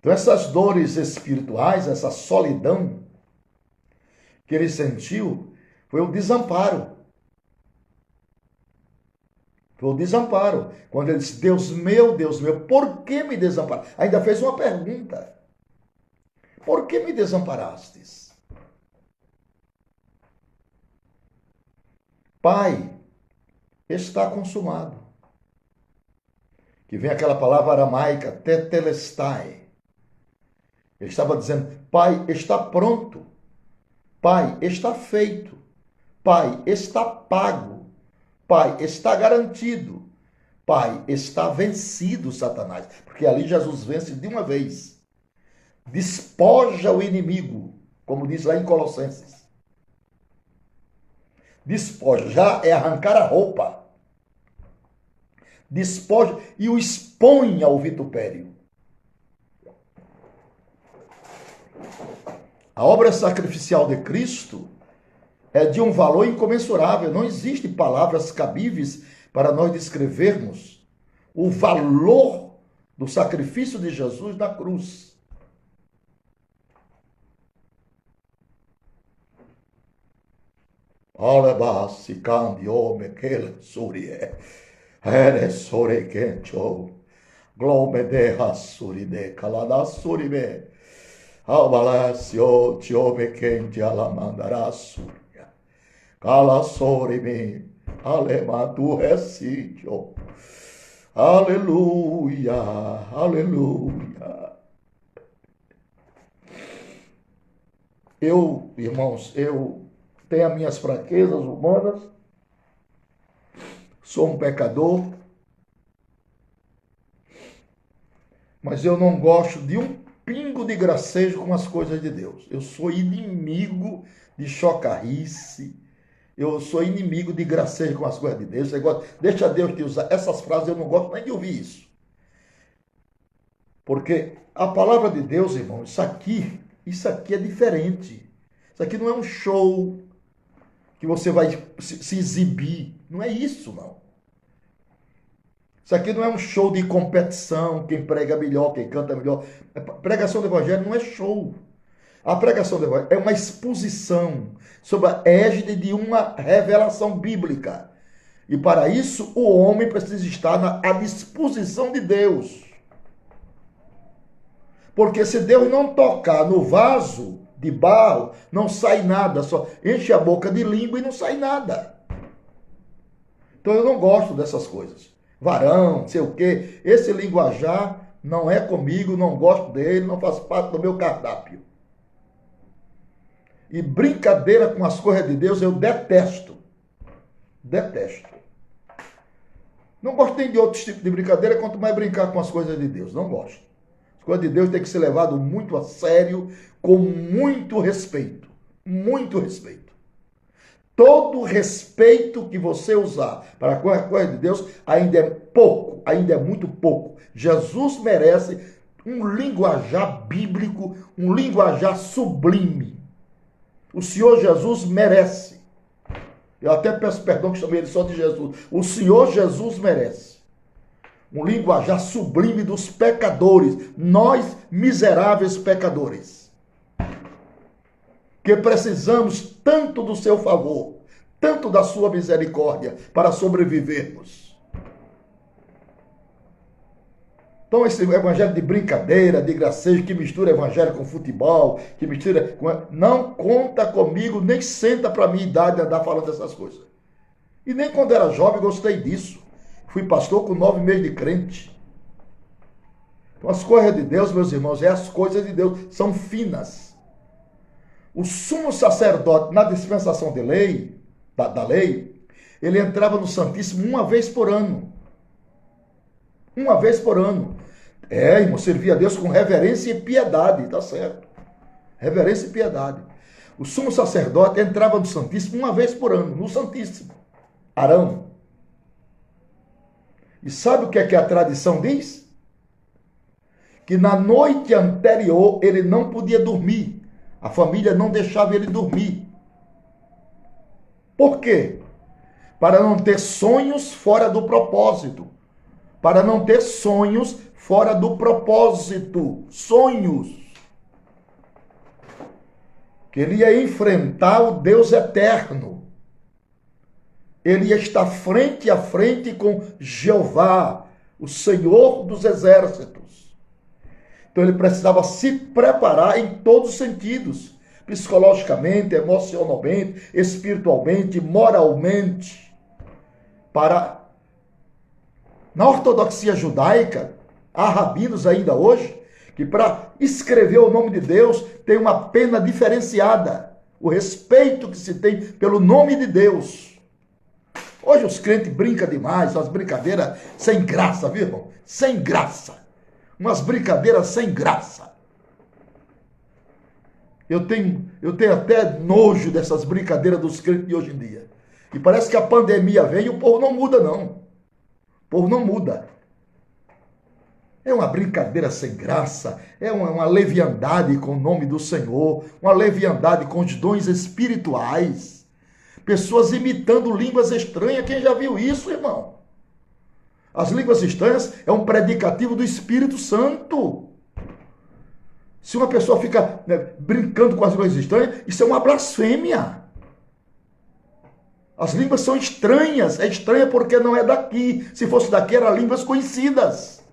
Então essas dores espirituais, essa solidão que ele sentiu, foi o desamparo. Foi o desamparo. Quando ele disse, Deus meu, por que me desamparaste? Ainda fez uma pergunta. Por que me desamparastes? Pai, está consumado. Que vem aquela palavra aramaica, tetelestai. Ele estava dizendo, Pai, está pronto. Pai, está feito. Pai, está pago. Pai, está garantido. Pai, está vencido, Satanás. Porque ali Jesus vence de uma vez. Despoja o inimigo, como diz lá em Colossenses. Despojar é arrancar a roupa. Despoja e o expõe ao vitupério. A obra sacrificial de Cristo é de um valor incomensurável. Não existem palavras cabíveis para nós descrevermos o valor do sacrifício de Jesus na cruz. Alebasi kandi ome kele surie. Ere sore kencho. Glome deha suride kalada suribe. Abalasio tiome kenti alamandara suria. Kala sorime. Alematu resitio. Aleluia. Aleluia. Irmãos, eu tenho as minhas fraquezas humanas, sou um pecador, mas eu não gosto de um pingo de gracejo com as coisas de Deus. Eu sou inimigo de chocarrice, eu sou inimigo de gracejo com as coisas de Deus. Deixa Deus te usar. Essas frases eu não gosto nem de ouvir isso. Porque a palavra de Deus, irmão, isso aqui é diferente. Isso aqui não é um show que você vai se exibir. Não é isso, não. Isso aqui não é um show de competição, quem prega melhor, quem canta melhor. A pregação do Evangelho não é show. A pregação do Evangelho é uma exposição sobre a égide de uma revelação bíblica. E para isso, o homem precisa estar à disposição de Deus. Porque se Deus não tocar no vaso de barro, não sai nada, só enche a boca de língua e não sai nada. Então eu não gosto dessas coisas. Varão, não sei o quê. Esse linguajar não é comigo, não gosto dele, não faz parte do meu cardápio. E brincadeira com as coisas de Deus eu detesto. Detesto. Não gosto nem de outros tipos de brincadeira, quanto mais brincar com as coisas de Deus. Não gosto. As coisas de Deus têm que ser levadas muito a sério, com muito respeito. Muito respeito. Todo respeito que você usar para com a coisa de Deus ainda é pouco, ainda é muito pouco. Jesus merece um linguajar bíblico, um linguajar sublime. O Senhor Jesus merece. Eu até peço perdão que chamei ele só de Jesus. O Senhor Jesus merece um linguajar sublime dos pecadores, nós miseráveis pecadores, que precisamos tanto do seu favor, tanto da sua misericórdia para sobrevivermos. Então esse evangelho de brincadeira, de gracejo, que mistura evangelho com futebol, que mistura com... Não conta comigo, nem senta para a minha idade andar falando dessas coisas. E nem quando era jovem gostei disso. Fui pastor com 9 meses de crente. Então as coisas de Deus, meus irmãos, as coisas de Deus são finas. O sumo sacerdote, na dispensação de lei, da lei, ele entrava no Santíssimo uma vez por ano. Uma vez por ano. Irmão, servia a Deus com reverência e piedade, tá certo? Reverência e piedade. O sumo sacerdote entrava no Santíssimo uma vez por ano, no Santíssimo. Arão. E sabe o que é que a tradição diz? Que na noite anterior ele não podia dormir. A família não deixava ele dormir. Por quê? Para não ter sonhos fora do propósito. Para não ter sonhos fora do propósito. Sonhos. Que ele ia enfrentar o Deus eterno. Ele ia estar frente a frente com Jeová, o Senhor dos exércitos. Então ele precisava se preparar em todos os sentidos. Psicologicamente, emocionalmente, espiritualmente, moralmente. Para... Na ortodoxia judaica, há rabinos ainda hoje, que para escrever o nome de Deus tem uma pena diferenciada. O respeito que se tem pelo nome de Deus. Hoje os crentes brincam demais, umas brincadeiras sem graça, viu, irmão? Sem graça. Umas brincadeiras sem graça. Eu tenho até nojo dessas brincadeiras dos crentes de hoje em dia. E parece que a pandemia vem e o povo não muda, não. O povo não muda. É uma brincadeira sem graça, é uma leviandade com o nome do Senhor, uma leviandade com os dons espirituais. Pessoas imitando línguas estranhas. Quem já viu isso, irmão? As línguas estranhas é um predicativo do Espírito Santo. Se uma pessoa fica brincando com as línguas estranhas, isso é uma blasfêmia. As línguas são estranhas. É estranha porque não é daqui. Se fosse daqui, eram línguas conhecidas.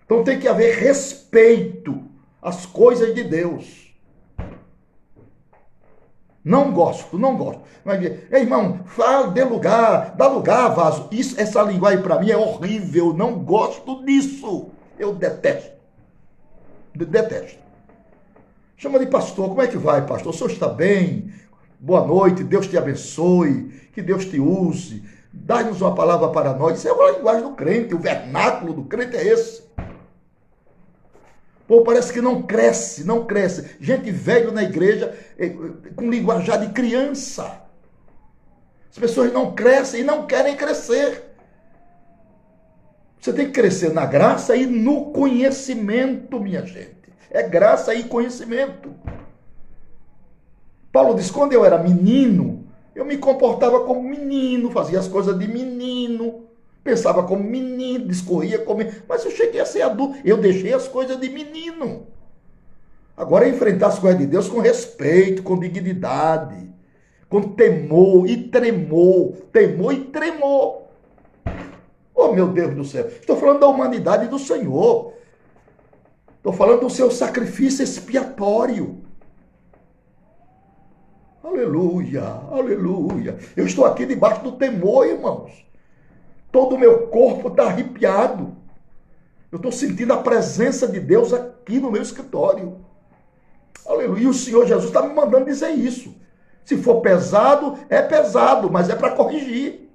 Então tem que haver respeito às coisas de Deus. Não gosto. Mas, irmão, fala, dá lugar, vaso. Essa linguagem para mim é horrível. Não gosto disso. Eu detesto. Detesto. Chama de pastor. Como é que vai, pastor? O senhor está bem? Boa noite. Deus te abençoe. Que Deus te use. Dá-nos uma palavra para nós. Isso é a linguagem do crente. O vernáculo do crente é esse. Pô, parece que não cresce. Gente velho na igreja com linguajar de criança. As pessoas não crescem e não querem crescer. Você tem que crescer na graça e no conhecimento, minha gente. É graça e conhecimento. Paulo diz, quando eu era menino, eu me comportava como menino, fazia as coisas de menino. Pensava como menino, discorria como... Mas eu cheguei a ser adulto. Eu deixei as coisas de menino. Agora é enfrentar as coisas de Deus com respeito, com dignidade, com temor e tremor. Temor e tremor. Oh, meu Deus do céu. Estou falando da humanidade do Senhor. Estou falando do seu sacrifício expiatório. Aleluia, aleluia. Eu estou aqui debaixo do temor, irmãos. Todo o meu corpo está arrepiado. Eu estou sentindo a presença de Deus aqui no meu escritório. Aleluia. E o Senhor Jesus está me mandando dizer isso. Se for pesado, mas é para corrigir.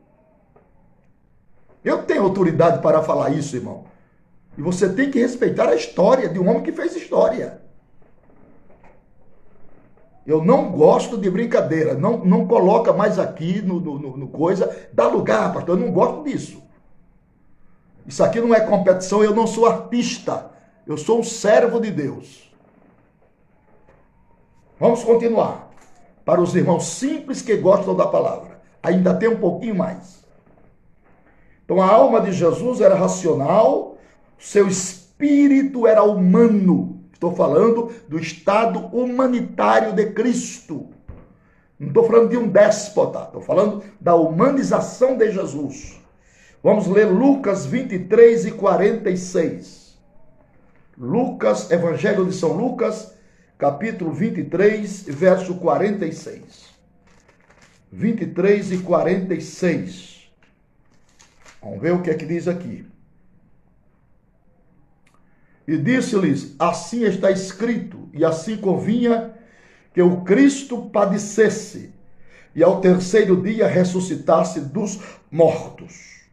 Eu tenho autoridade para falar isso, irmão. E você tem que respeitar a história de um homem que fez história. Eu não gosto de brincadeira. Não coloca mais aqui no coisa. Dá lugar, pastor. Eu não gosto disso. Isso aqui não é competição. Eu não sou artista. Eu sou um servo de Deus. Vamos continuar. Para os irmãos simples que gostam da palavra. Ainda tem um pouquinho mais. Então a alma de Jesus era racional. Seu espírito era humano. Estou falando do estado humanitário de Cristo. Não estou falando de um déspota. Estou falando da humanização de Jesus. Vamos ler Lucas 23 e 46. Lucas, Evangelho de São Lucas, capítulo 23, verso 46. 23 e 46. Vamos ver o que é que diz aqui. E disse-lhes, assim está escrito, e assim convinha que o Cristo padecesse, e ao terceiro dia ressuscitasse dos mortos.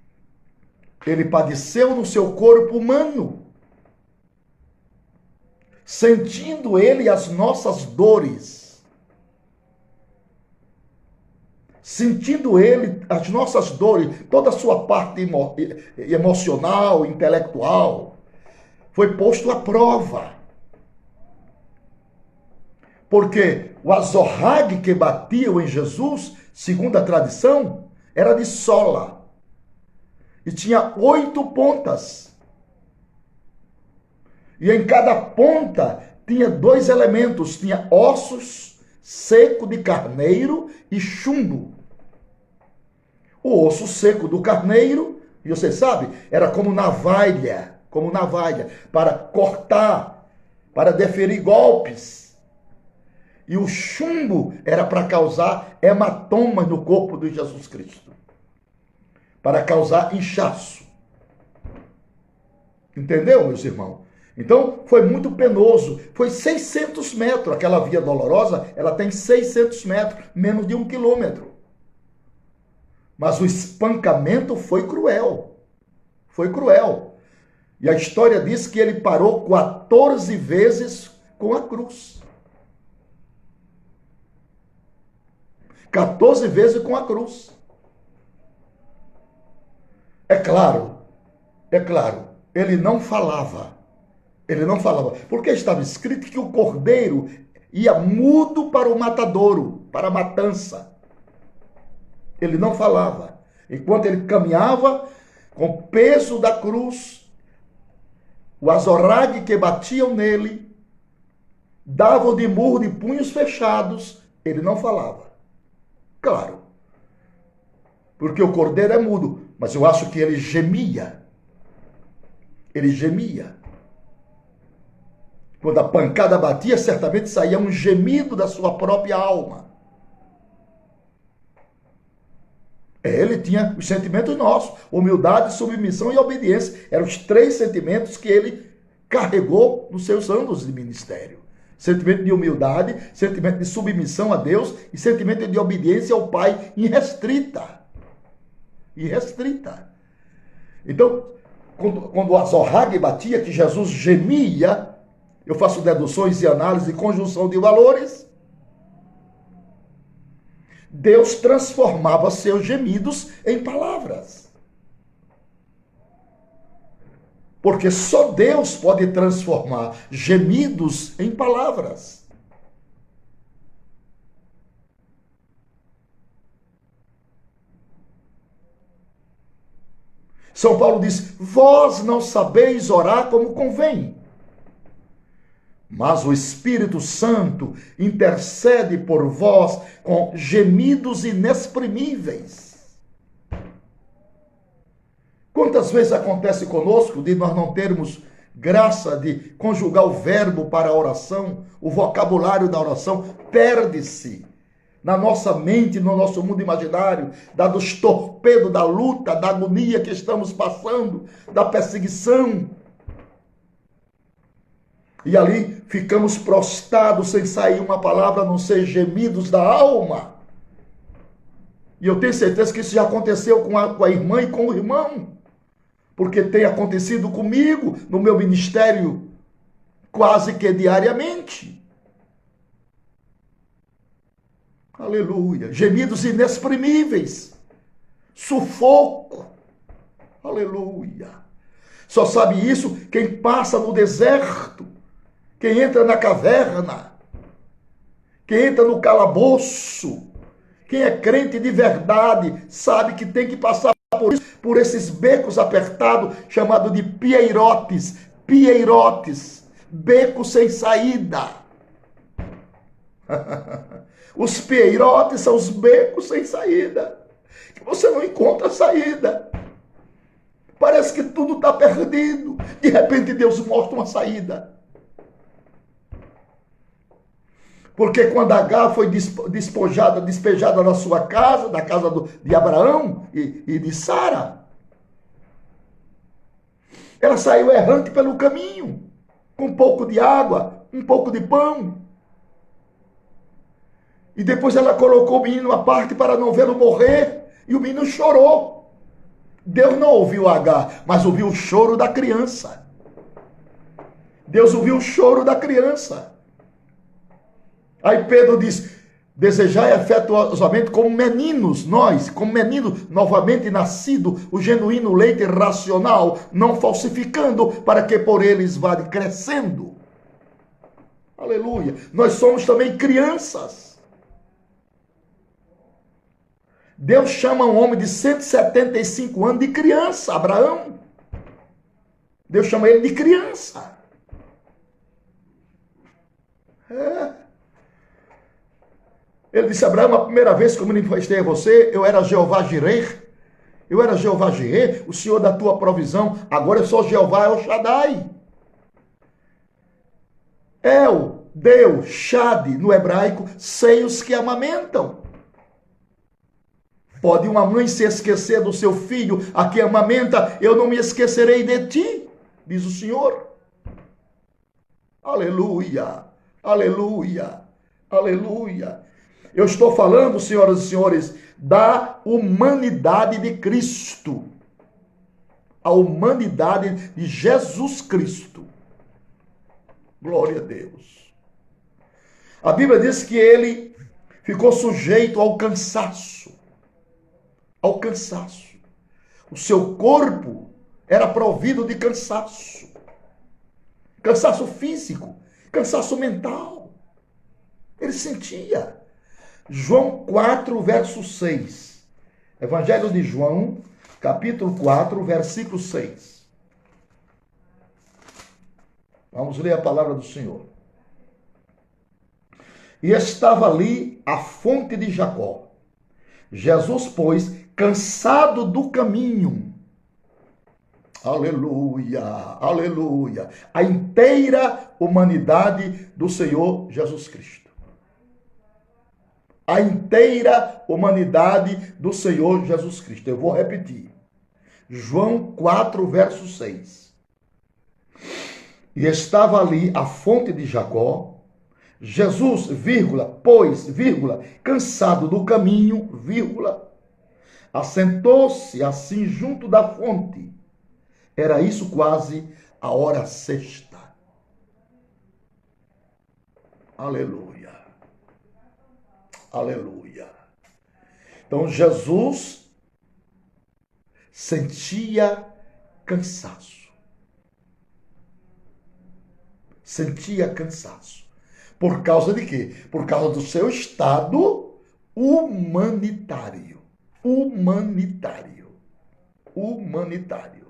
Ele padeceu no seu corpo humano, sentindo ele as nossas dores, sentindo ele as nossas dores, toda a sua parte emocional, intelectual, foi posto à prova. Porque o azorrague que batiam em Jesus, segundo a tradição, era de sola. E tinha 8 pontas. E em cada ponta tinha 2 elementos. Tinha ossos seco de carneiro e chumbo. O osso seco do carneiro, e você sabe, era como navalha, para cortar, para deferir golpes. E o chumbo era para causar hematomas no corpo de Jesus Cristo, para causar inchaço. Entendeu, meus irmãos? Então, foi muito penoso. Foi 600 metros. Aquela via dolorosa, ela tem 600 metros, menos de 1 quilômetro. Mas o espancamento foi cruel. Foi cruel. E a história diz que ele parou 14 vezes com a cruz. 14 vezes com a cruz. É claro, ele não falava. Ele não falava. Porque estava escrito que o cordeiro ia mudo para o matadouro, para a matança. Ele não falava. Enquanto ele caminhava com o peso da cruz, o azorrague que batiam nele, davam de murro de punhos fechados, ele não falava. Claro. Porque o cordeiro é mudo, mas eu acho que ele gemia. Ele gemia. Quando a pancada batia, certamente saía um gemido da sua própria alma. Ele tinha os sentimentos nossos, humildade, submissão e obediência. Eram os 3 sentimentos que ele carregou nos seus anos de ministério. Sentimento de humildade, sentimento de submissão a Deus e sentimento de obediência ao Pai irrestrita. Irrestrita. Então, quando o azorrague batia, que Jesus gemia, eu faço deduções e análise e conjunção de valores, Deus transformava seus gemidos em palavras. Porque só Deus pode transformar gemidos em palavras. São Paulo diz, vós não sabeis orar como convém. Mas o Espírito Santo intercede por vós com gemidos inexprimíveis. Quantas vezes acontece conosco de nós não termos graça de conjugar o verbo para a oração, o vocabulário da oração perde-se na nossa mente, no nosso mundo imaginário, dado os torpedos da luta, da agonia que estamos passando, da perseguição. E ali ficamos prostrados sem sair uma palavra, a não ser gemidos da alma. E eu tenho certeza que isso já aconteceu com a irmã e com o irmão. Porque tem acontecido comigo no meu ministério quase que diariamente. Aleluia. Gemidos inexprimíveis. Sufoco. Aleluia. Só sabe isso quem passa no deserto, quem entra na caverna, quem entra no calabouço. Quem é crente de verdade sabe que tem que passar por esses becos apertados, chamado de pieirotes, becos sem saída. Os pieirotes são os becos sem saída, que você não encontra saída. Parece que tudo está perdido. De repente Deus mostra uma saída. Porque quando Agar foi despejada da sua casa, da casa de Abraão e de Sara, ela saiu errante pelo caminho, com um pouco de água, um pouco de pão. E depois ela colocou o menino à parte para não vê-lo morrer, e o menino chorou. Deus não ouviu Agar, mas ouviu o choro da criança. Deus ouviu o choro da criança. Aí Pedro diz, desejai afetuosamente como meninos, nós, como menino novamente nascido, o genuíno leite racional, não falsificando, para que por eles vá crescendo. Aleluia. Nós somos também crianças. Deus chama um homem de 175 anos de criança, Abraão. Deus chama ele de criança. Ele disse, Abraão, a primeira vez que eu me manifestei a você, eu era Jeová Jireh. Eu era Jeová Jireh, o Senhor da tua provisão. Agora eu sou Jeová El Shaddai. El, Deus, Shad, no hebraico, seios que amamentam. Pode uma mãe se esquecer do seu filho a que amamenta, eu não me esquecerei de ti, diz o Senhor. Aleluia, aleluia, aleluia. Eu estou falando, senhoras e senhores, da humanidade de Cristo. A humanidade de Jesus Cristo. Glória a Deus. A Bíblia diz que ele ficou sujeito ao cansaço. Ao cansaço. O seu corpo era provido de cansaço. Cansaço físico, cansaço mental. Ele sentia. João 4, verso 6. Evangelho de João, capítulo 4, versículo 6. Vamos ler a palavra do Senhor. E estava ali a fonte de Jacó. Jesus, pois, cansado do caminho. Aleluia, aleluia. A inteira humanidade do Senhor Jesus Cristo. A inteira humanidade do Senhor Jesus Cristo. Eu vou repetir. João 4, verso 6. E estava ali a fonte de Jacó. Jesus, pois, cansado do caminho, assentou-se assim junto da fonte. Era isso quase a hora sexta. Aleluia. Aleluia. Então Jesus sentia cansaço. Sentia cansaço. Por causa de quê? Por causa do seu estado humanitário. Humanitário. Humanitário.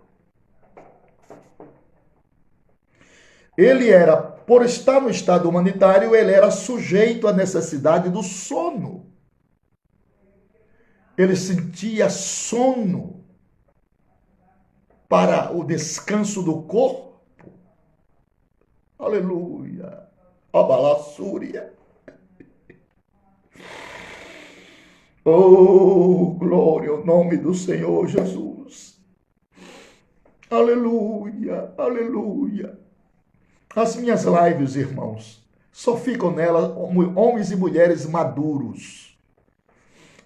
Ele era, por estar no estado humanitário, ele era sujeito à necessidade do sono. Ele sentia sono para o descanso do corpo. Aleluia. Abalassúria. Oh, glória ao nome do Senhor Jesus. Aleluia, aleluia. As minhas lives, irmãos, só ficam nela homens e mulheres maduros.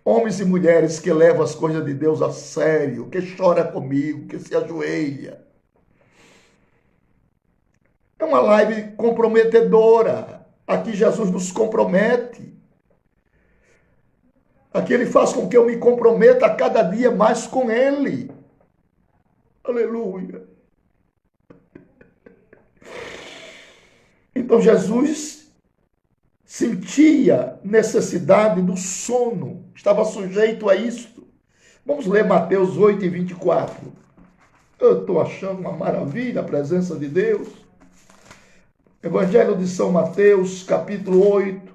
Homens e mulheres que levam as coisas de Deus a sério, que chora comigo, que se ajoelha. É uma live comprometedora. Aqui Jesus nos compromete. Aqui ele faz com que eu me comprometa a cada dia mais com ele. Aleluia. Então Jesus sentia necessidade do sono, estava sujeito a isto. Vamos ler Mateus 8 e 24. Eu estou achando uma maravilha a presença de Deus. Evangelho de São Mateus, capítulo 8,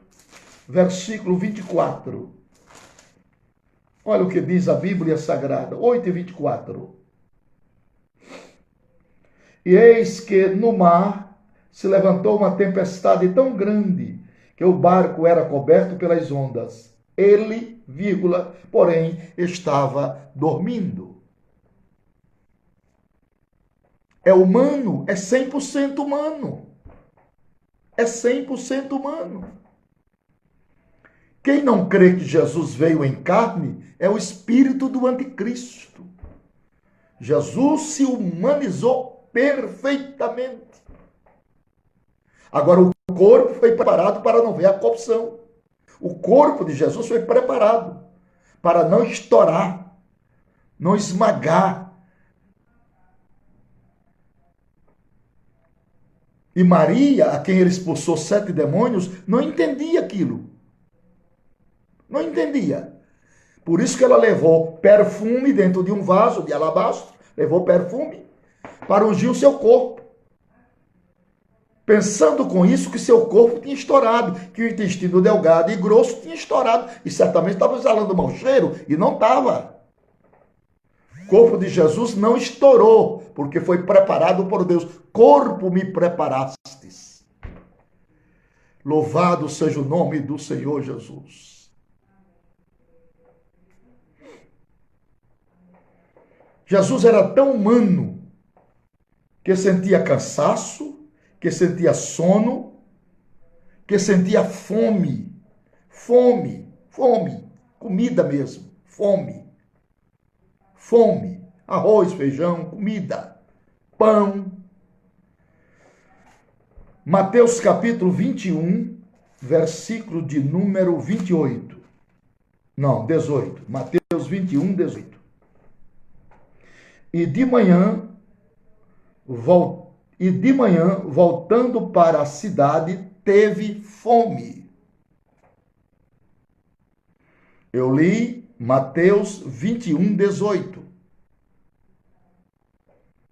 versículo 24. Olha o que diz a Bíblia Sagrada, 8 e 24. E eis que no mar se levantou uma tempestade tão grande que o barco era coberto pelas ondas. Ele, porém, estava dormindo. É humano, é 100% humano. É 100% humano. Quem não crê que Jesus veio em carne é o espírito do anticristo. Jesus se humanizou perfeitamente. Agora, o corpo foi preparado para não ver a corrupção. O corpo de Jesus foi preparado para não estourar, não esmagar. E Maria, a quem ele expulsou 7 demônios, não entendia aquilo. Não entendia. Por isso que ela levou perfume dentro de um vaso de alabastro, levou perfume para ungir o seu corpo. Pensando com isso que seu corpo tinha estourado, que o intestino delgado e grosso tinha estourado. E certamente estava exalando mau cheiro, e não estava. O corpo de Jesus não estourou, porque foi preparado por Deus. Corpo me preparastes. Louvado seja o nome do Senhor Jesus. Jesus era tão humano que sentia cansaço, que sentia sono, que sentia fome. Fome, comida mesmo, fome. Arroz, feijão, comida, pão. Mateus capítulo 21, versículo de número 28. Não, 18. Mateus 21, 18. E de manhã, voltando para a cidade, teve fome. Eu li Mateus 21, 18.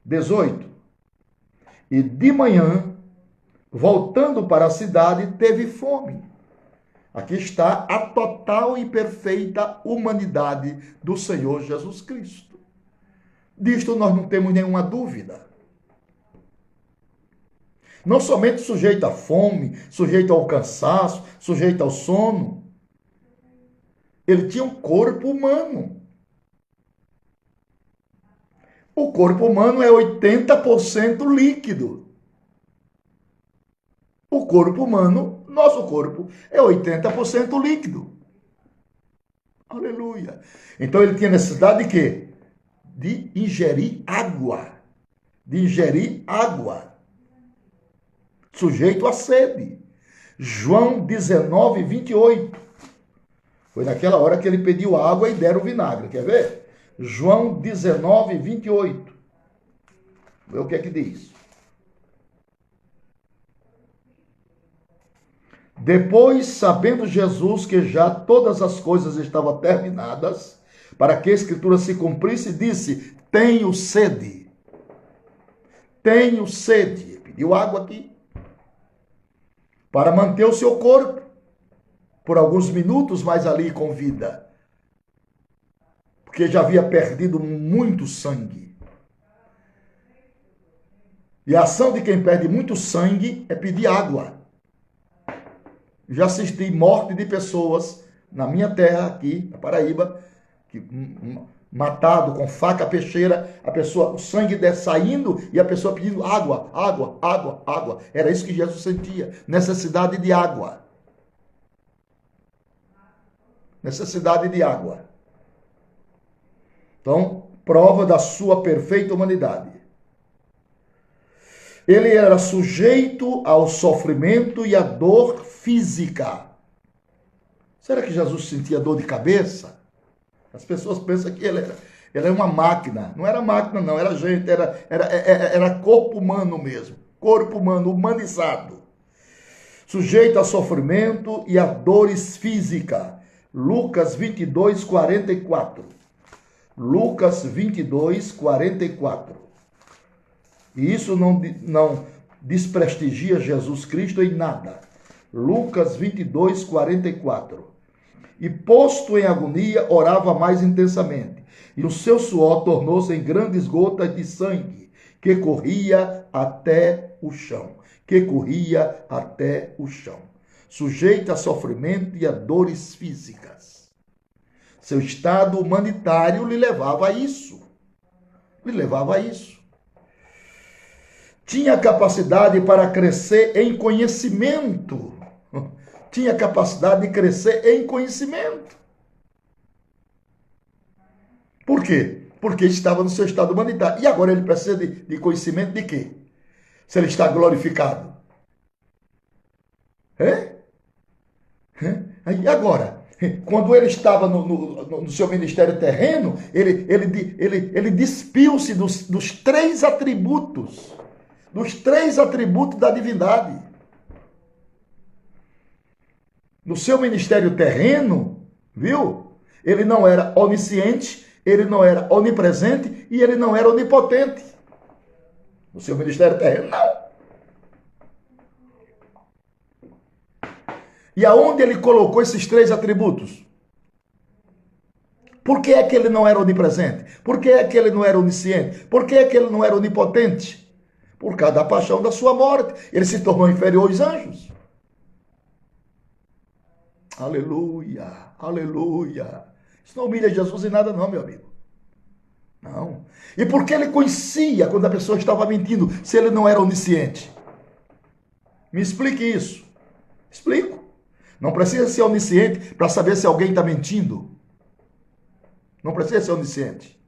18. E de manhã, voltando para a cidade, teve fome. Aqui está a total e perfeita humanidade do Senhor Jesus Cristo. Disto nós não temos nenhuma dúvida. Não somente sujeito à fome, sujeito ao cansaço, sujeito ao sono. Ele tinha um corpo humano. O corpo humano é 80% líquido. O corpo humano, nosso corpo, é 80% líquido. Aleluia. Então ele tinha necessidade de quê? De ingerir água. Sujeito à sede. João 19, 28. Foi naquela hora que ele pediu água e deram vinagre. Quer ver? João 19, 28. Vê o que é que diz. Depois, sabendo Jesus que já todas as coisas estavam terminadas, para que a Escritura se cumprisse, disse: tenho sede. Tenho sede. Pediu água aqui. Para manter o seu corpo por alguns minutos, mas ali com vida. Porque já havia perdido muito sangue. E a ação de quem perde muito sangue é pedir água. Já assisti morte de pessoas na minha terra, aqui, na Paraíba, que matado com faca peixeira, o sangue saindo e a pessoa pedindo água, água, água, água. Era isso que Jesus sentia, necessidade de água. Necessidade de água. Então, prova da sua perfeita humanidade. Ele era sujeito ao sofrimento e à dor física. Será que Jesus sentia dor de cabeça? As pessoas pensam que ele era uma máquina. Não era máquina, não. Era gente. Era corpo humano mesmo. Corpo humano, humanizado. Sujeito a sofrimento e a dores físicas. Lucas 22, 44. Lucas 22, 44. E isso não desprestigia Jesus Cristo em nada. Lucas 22, 44. E posto em agonia, orava mais intensamente. E o seu suor tornou-se em grandes gotas de sangue, que corria até o chão. Que corria até o chão. Sujeito a sofrimento e a dores físicas. Seu estado humanitário lhe levava a isso. Lhe levava a isso. Tinha capacidade para crescer em conhecimento. Tinha capacidade de crescer em conhecimento. Por quê? Porque estava no seu estado humanitário. E agora ele precisa de conhecimento de quê? Se ele está glorificado. E agora? Quando ele estava no seu ministério terreno, ele despiu-se dos três atributos. Dos três atributos da divindade. No seu ministério terreno, viu? Ele não era onisciente, ele não era onipresente e ele não era onipotente. No seu ministério terreno, não. E aonde ele colocou esses três atributos? Por que é que ele não era onipresente? Por que é que ele não era onisciente? Por que é que ele não era onipotente? Por causa da paixão da sua morte. Ele se tornou inferior aos anjos. Aleluia, aleluia. Isso não humilha Jesus em nada não, meu amigo. Não. E porque ele conhecia quando a pessoa estava mentindo, se ele não era onisciente? Me explique isso. Explico. Não precisa ser onisciente para saber se alguém está mentindo. Não precisa ser onisciente.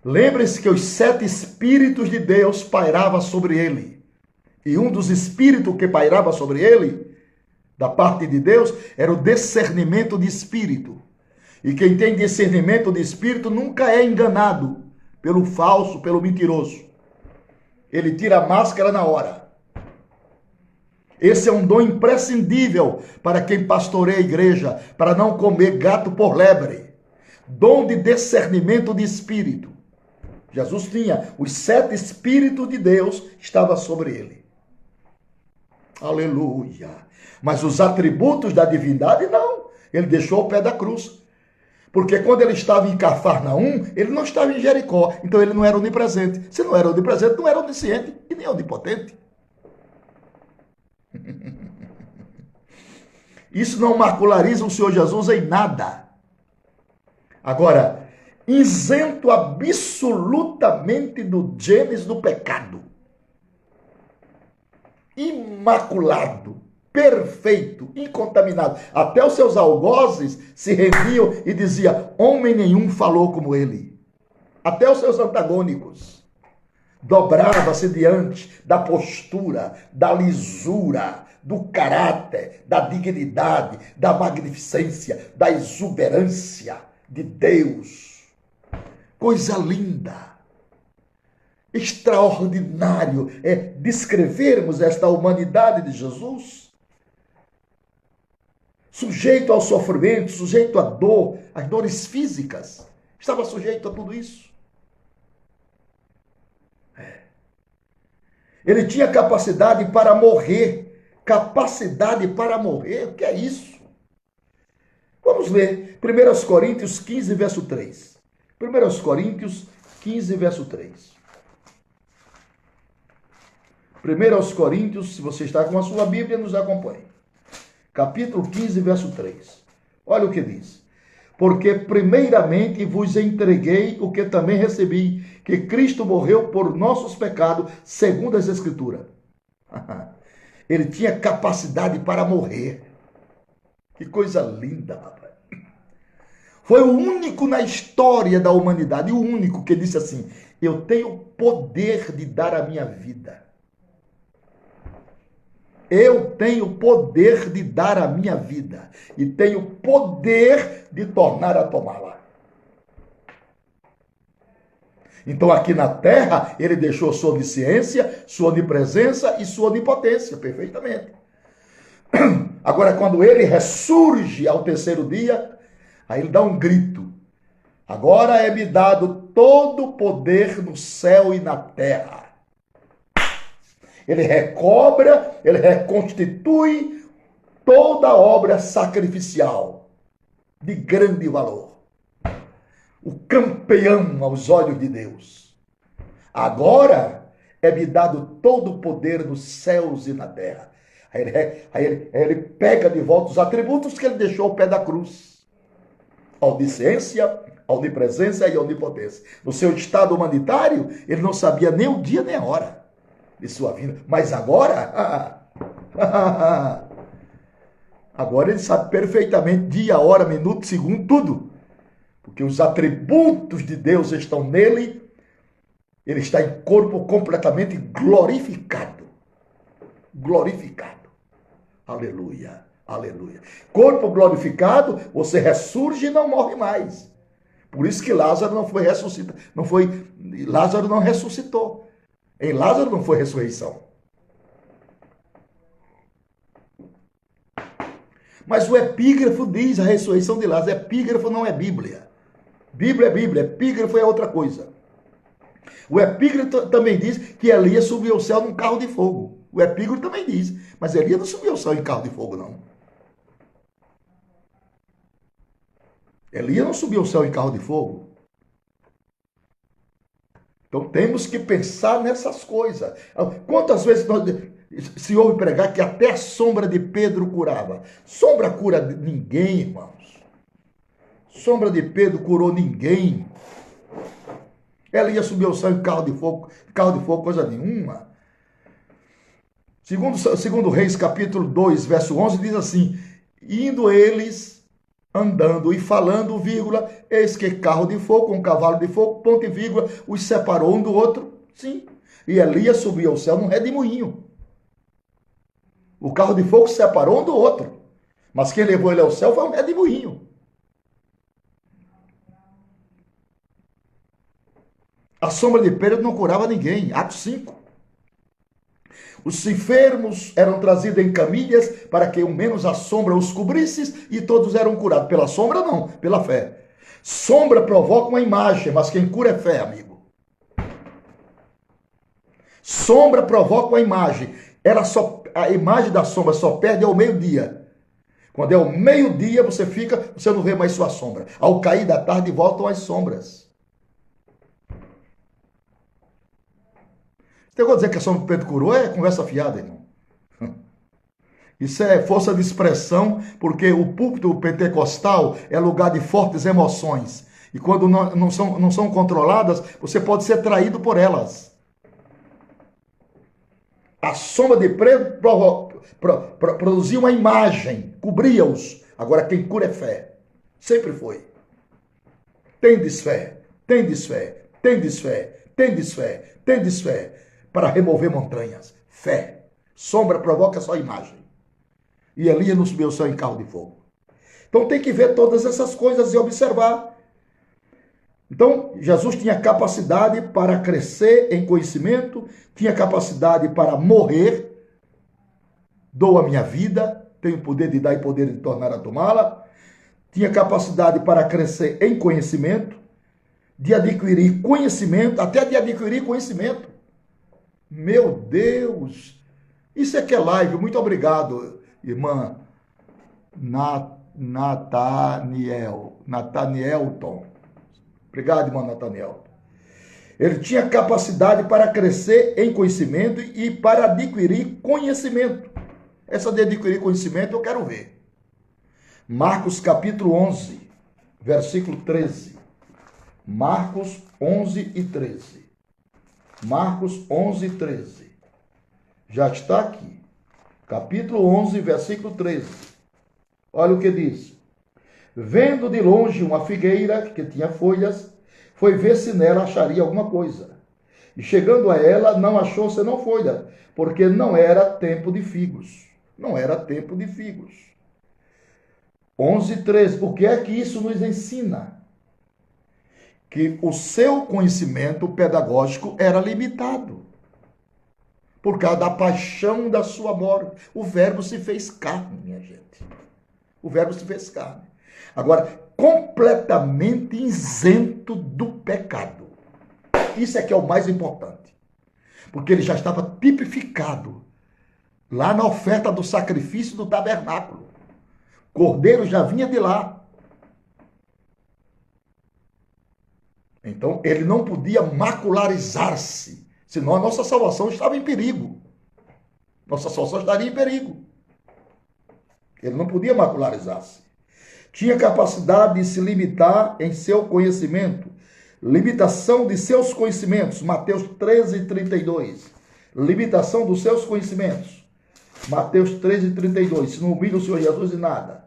Lembre-se que os 7 espíritos de Deus pairavam sobre ele. E um dos espíritos que pairava sobre ele, da parte de Deus, era o discernimento de espírito. E quem tem discernimento de espírito nunca é enganado pelo falso, pelo mentiroso. Ele tira a máscara na hora. Esse é um dom imprescindível para quem pastoreia a igreja, para não comer gato por lebre. Dom de discernimento de espírito. Jesus tinha os 7 espíritos de Deus, estava sobre ele. Aleluia. Mas os atributos da divindade, não. Ele deixou o pé da cruz. Porque quando ele estava em Cafarnaum, ele não estava em Jericó. Então ele não era onipresente. Se não era onipresente, não era onisciente e nem onipotente. Isso não maculariza o Senhor Jesus em nada. Agora, isento absolutamente do genes do pecado. Imaculado, perfeito, incontaminado. Até os seus algozes se rendiam e diziam, homem nenhum falou como ele. Até os seus antagônicos. Dobrava-se diante da postura, da lisura, do caráter, da dignidade, da magnificência, da exuberância de Deus. Coisa linda. Extraordinário é descrevermos esta humanidade de Jesus, sujeito ao sofrimento, sujeito à dor, às dores físicas, estava sujeito a tudo isso. Ele tinha capacidade para morrer, o que é isso? Vamos ler 1 Coríntios 15, verso 3. 1 Coríntios 15, verso 3. 1 Coríntios, se você está com a sua Bíblia, nos acompanhe. Capítulo 15, verso 3. Olha o que diz. Porque primeiramente vos entreguei o que também recebi, que Cristo morreu por nossos pecados, segundo as Escrituras. Ele tinha capacidade para morrer. Que coisa linda, rapaz. Foi o único na história da humanidade, o único que disse assim: eu tenho poder de dar a minha vida. Eu tenho poder de dar a minha vida e tenho poder de tornar a tomá-la. Então aqui na terra, ele deixou sua onisciência, sua onipresença e sua onipotência, perfeitamente. Agora, quando ele ressurge ao terceiro dia, aí ele dá um grito: agora é-me dado todo o poder no céu e na terra. Ele recobra, ele reconstitui toda a obra sacrificial de grande valor. O campeão aos olhos de Deus. Agora é-me dado todo o poder nos céus e na terra. Aí ele pega de volta os atributos que ele deixou ao pé da cruz: a onisciência, a onipresença e a onipotência. No seu estado humanitário, ele não sabia nem o dia nem a hora de sua vida. Mas agora, agora ele sabe perfeitamente dia, hora, minuto, segundo, tudo. Porque os atributos de Deus estão nele. Ele está em corpo completamente glorificado. Glorificado. Aleluia, aleluia. Corpo glorificado, você ressurge e não morre mais. Por isso que Lázaro não foi ressuscitado. Lázaro não ressuscitou. Em Lázaro não foi ressurreição. Mas o epígrafo diz a ressurreição de Lázaro. Epígrafo não é Bíblia. Bíblia é Bíblia. Epígrafo é outra coisa. O epígrafo também diz que Elias subiu ao céu num carro de fogo. O epígrafo também diz. Mas Elias não subiu ao céu em carro de fogo, não. Elias não subiu ao céu em carro de fogo. Então temos que pensar nessas coisas. Quantas vezes se ouve pregar que até a sombra de Pedro curava? Sombra cura ninguém, irmãos. Sombra de Pedro curou ninguém. Elias subiu ao céu em carro de fogo, coisa nenhuma. Segundo Reis, capítulo 2, verso 11, diz assim: indo eles andando e falando, vírgula, eis que carro de fogo, com cavalo de fogo, ponto e vírgula, os separou um do outro. Sim. E Elias subiu ao céu num redemoinho. O carro de fogo separou um do outro. Mas quem levou ele ao céu foi um redemoinho. A sombra de Pedro não curava ninguém. Atos 5. Os enfermos eram trazidos em camilhas para que o menos a sombra os cobrisse e todos eram curados. Pela sombra não, pela fé. Sombra provoca uma imagem, mas quem cura é fé, amigo. Sombra provoca uma imagem. A imagem da sombra só perde ao meio-dia. Quando é ao meio-dia você não vê mais sua sombra. Ao cair da tarde voltam as sombras. Tem que dizer que a sombra de Pedro curou é conversa fiada, irmão. Isso é força de expressão, porque o púlpito pentecostal é lugar de fortes emoções. E quando não são controladas, você pode ser traído por elas. A sombra de Pedro produzia uma imagem, cobria-os. Agora quem cura é fé. Sempre foi. Tendes fé, tendes fé, tendes fé, tendes fé, tendes fé. Para remover montanhas. Fé. Sombra provoca só imagem. E Elias não subiu ao céu em carro de fogo. Então tem que ver todas essas coisas e observar. Então, Jesus tinha capacidade para crescer em conhecimento, tinha capacidade para morrer. Dou a minha vida, tenho poder de dar e poder de tornar a tomá-la. Tinha capacidade para crescer em conhecimento, de adquirir conhecimento, até de adquirir conhecimento. Meu Deus! Isso é que é live. Muito obrigado, irmã Nathanielton. Obrigado, irmã Nathanielton. Ele tinha capacidade para crescer em conhecimento e para adquirir conhecimento. Essa de adquirir conhecimento eu quero ver. Marcos capítulo 11, versículo 13. Marcos 11 e 13. Marcos 11 e 13. Já está aqui. Capítulo 11, versículo 13. Olha o que diz. Vendo de longe uma figueira que tinha folhas, foi ver se nela acharia alguma coisa. E chegando a ela, não achou senão folha, porque não era tempo de figos. Não era tempo de figos. 11, 13. O que é que isso nos ensina? Que o seu conhecimento pedagógico era limitado. Por causa da paixão da sua morte. O verbo se fez carne, minha gente. O verbo se fez carne. Agora, completamente isento do pecado. Isso é que é o mais importante. Porque ele já estava tipificado lá na oferta do sacrifício do tabernáculo. Cordeiro já vinha de lá. Então, ele não podia macularizar-se, senão a nossa salvação estava em perigo. Nossa salvação estaria em perigo. Ele não podia macularizar-se. Tinha capacidade de se limitar em seu conhecimento. Limitação de seus conhecimentos. Mateus 13, 32. Limitação dos seus conhecimentos. Mateus 13, 32. Se não humilha o Senhor Jesus em nada.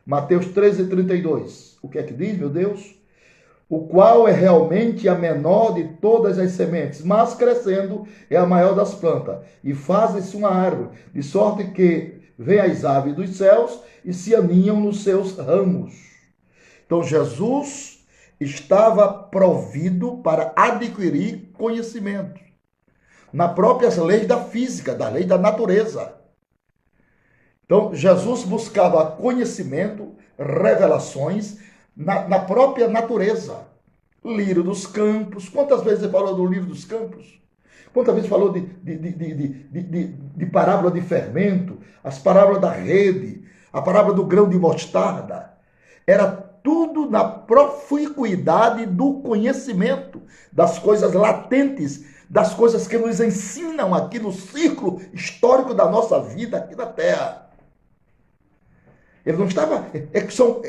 Mateus 13, 32. O que é que diz, meu Deus? O qual é realmente a menor de todas as sementes, mas crescendo é a maior das plantas. E faz-se uma árvore, de sorte que vêm as aves dos céus e se aninham nos seus ramos. Então Jesus estava provido para adquirir conhecimento. Na própria lei da física, da lei da natureza. Então Jesus buscava conhecimento, revelações, na própria natureza. Lírio dos campos. Quantas vezes ele falou do lírio dos campos? Quantas vezes falou de parábola de fermento, as parábolas da rede, a parábola do grão de mostarda? Era tudo na proficuidade do conhecimento, das coisas latentes, das coisas que nos ensinam aqui no ciclo histórico da nossa vida aqui na Terra. Ele não estava... São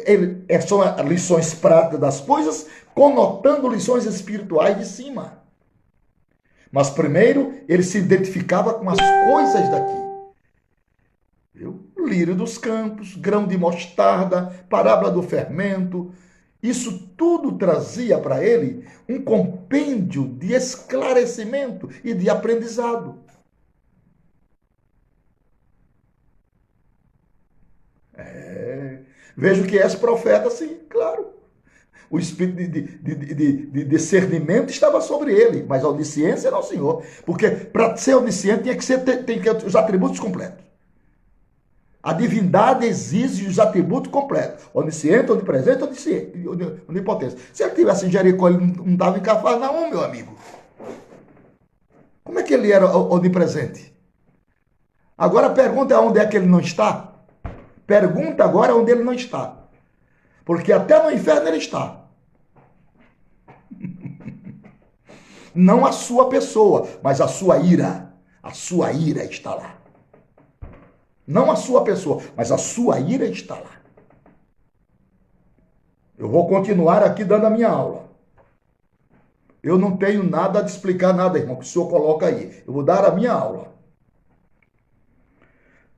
lições práticas das coisas, conotando lições espirituais de cima. Mas primeiro, ele se identificava com as coisas daqui. Viu? Lírio dos campos, grão de mostarda, parábola do fermento. Isso tudo trazia para ele um compêndio de esclarecimento e de aprendizado. Vejo que és profeta, sim, claro. O espírito de discernimento estava sobre ele, mas a onisciência era o Senhor. Porque para ser onisciente tem que ter os atributos completos. A divindade exige os atributos completos. Onisciente, onipresente, onipotência. Se ele tivesse em Jericó, ele não estava em Cafarnaum, meu amigo. Como é que ele era onipresente? Agora a pergunta é onde é que ele não está? Pergunta agora onde ele não está. Porque até no inferno ele está. Não a sua pessoa, mas a sua ira. A sua ira está lá. Não a sua pessoa, mas a sua ira está lá. Eu vou continuar aqui dando a minha aula. Eu não tenho nada de explicar nada, irmão, que o senhor coloca aí. Eu vou dar a minha aula.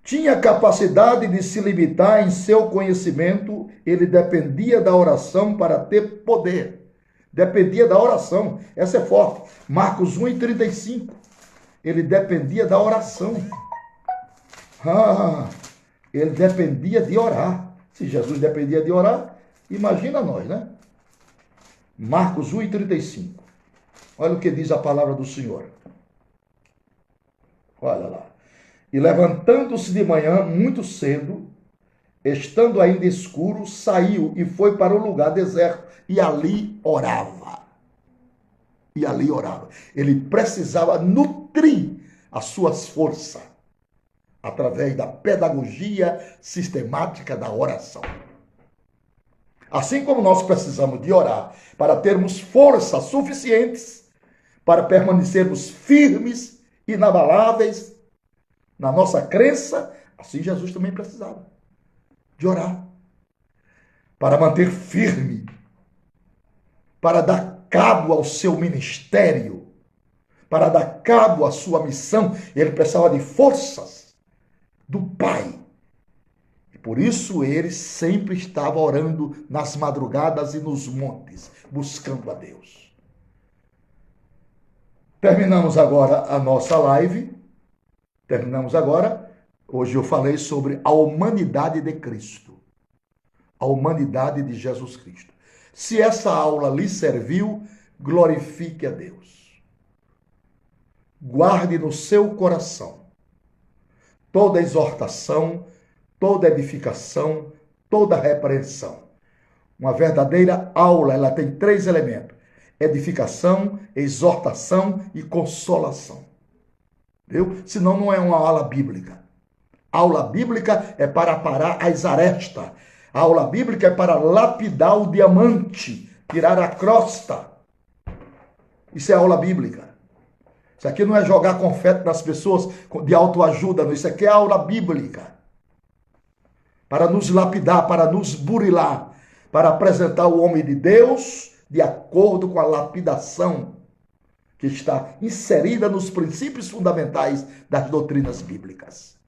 Tinha capacidade de se limitar em seu conhecimento, ele dependia da oração para ter poder. Dependia da oração, essa é forte. Marcos 1 e 35. Ele dependia da oração. Ele dependia de orar. Se Jesus dependia de orar, imagina nós, né? Marcos 1 e 35. Olha o que diz a palavra do Senhor. Olha lá. E levantando-se de manhã muito cedo, estando ainda escuro, saiu e foi para um lugar deserto. E ali orava. E ali orava. Ele precisava nutrir as suas forças através da pedagogia sistemática da oração. Assim como nós precisamos de orar para termos forças suficientes para permanecermos firmes, inabaláveis na nossa crença, assim Jesus também precisava de orar para manter firme para dar cabo ao seu ministério, para dar cabo à sua missão. Ele precisava de forças do Pai. E por isso ele sempre estava orando nas madrugadas e nos montes, buscando a Deus. Terminamos agora a nossa live. Hoje eu falei sobre a humanidade de Cristo. A humanidade de Jesus Cristo. Se essa aula lhe serviu, glorifique a Deus. Guarde no seu coração toda exortação, toda edificação, toda repreensão. Uma verdadeira aula, ela tem 3 elementos: edificação, exortação e consolação. Viu? Senão não é uma aula bíblica. A aula bíblica é para parar as arestas. A aula bíblica é para lapidar o diamante, tirar a crosta. Isso é aula bíblica. Isso aqui não é jogar confete nas pessoas de autoajuda, não. Isso aqui é aula bíblica. Para nos lapidar, para nos burilar, para apresentar o homem de Deus de acordo com a lapidação que está inserida nos princípios fundamentais das doutrinas bíblicas.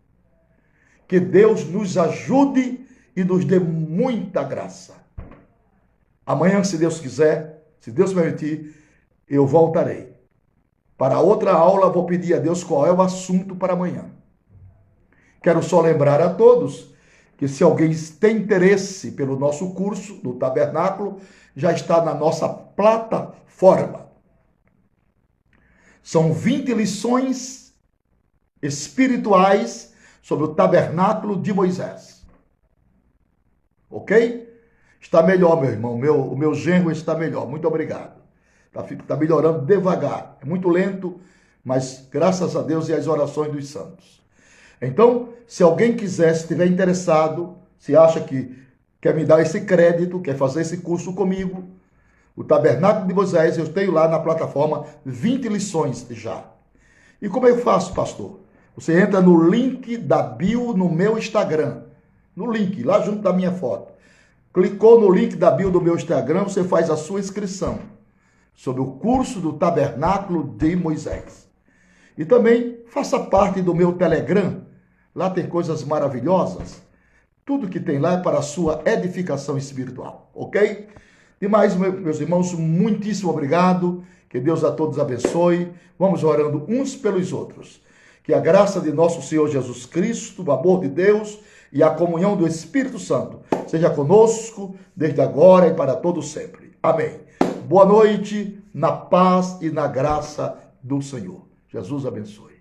Que Deus nos ajude e nos dê muita graça. Amanhã, se Deus quiser, se Deus permitir, eu voltarei. Para outra aula, vou pedir a Deus qual é o assunto para amanhã. Quero só lembrar a todos que se alguém tem interesse pelo nosso curso do Tabernáculo, já está na nossa plataforma. São 20 lições espirituais sobre o Tabernáculo de Moisés. Ok? Está melhor, meu irmão. O meu genro está melhor. Muito obrigado. Está melhorando devagar. É muito lento, mas graças a Deus e às orações dos santos. Então, se alguém quiser, se estiver interessado, se acha que quer me dar esse crédito, quer fazer esse curso comigo, o Tabernáculo de Moisés, eu tenho lá na plataforma 20 lições já. E como eu faço, pastor? Você entra no link da bio no meu Instagram. No link, lá junto da minha foto. Clicou no link da bio do meu Instagram, você faz a sua inscrição sobre o curso do Tabernáculo de Moisés. E também faça parte do meu Telegram. Lá tem coisas maravilhosas. Tudo que tem lá é para a sua edificação espiritual, ok? Demais, meus irmãos, muitíssimo obrigado. Que Deus a todos abençoe. Vamos orando uns pelos outros. Que a graça de nosso Senhor Jesus Cristo, o amor de Deus e a comunhão do Espírito Santo seja conosco desde agora e para todo sempre. Amém. Boa noite, na paz e na graça do Senhor. Jesus abençoe.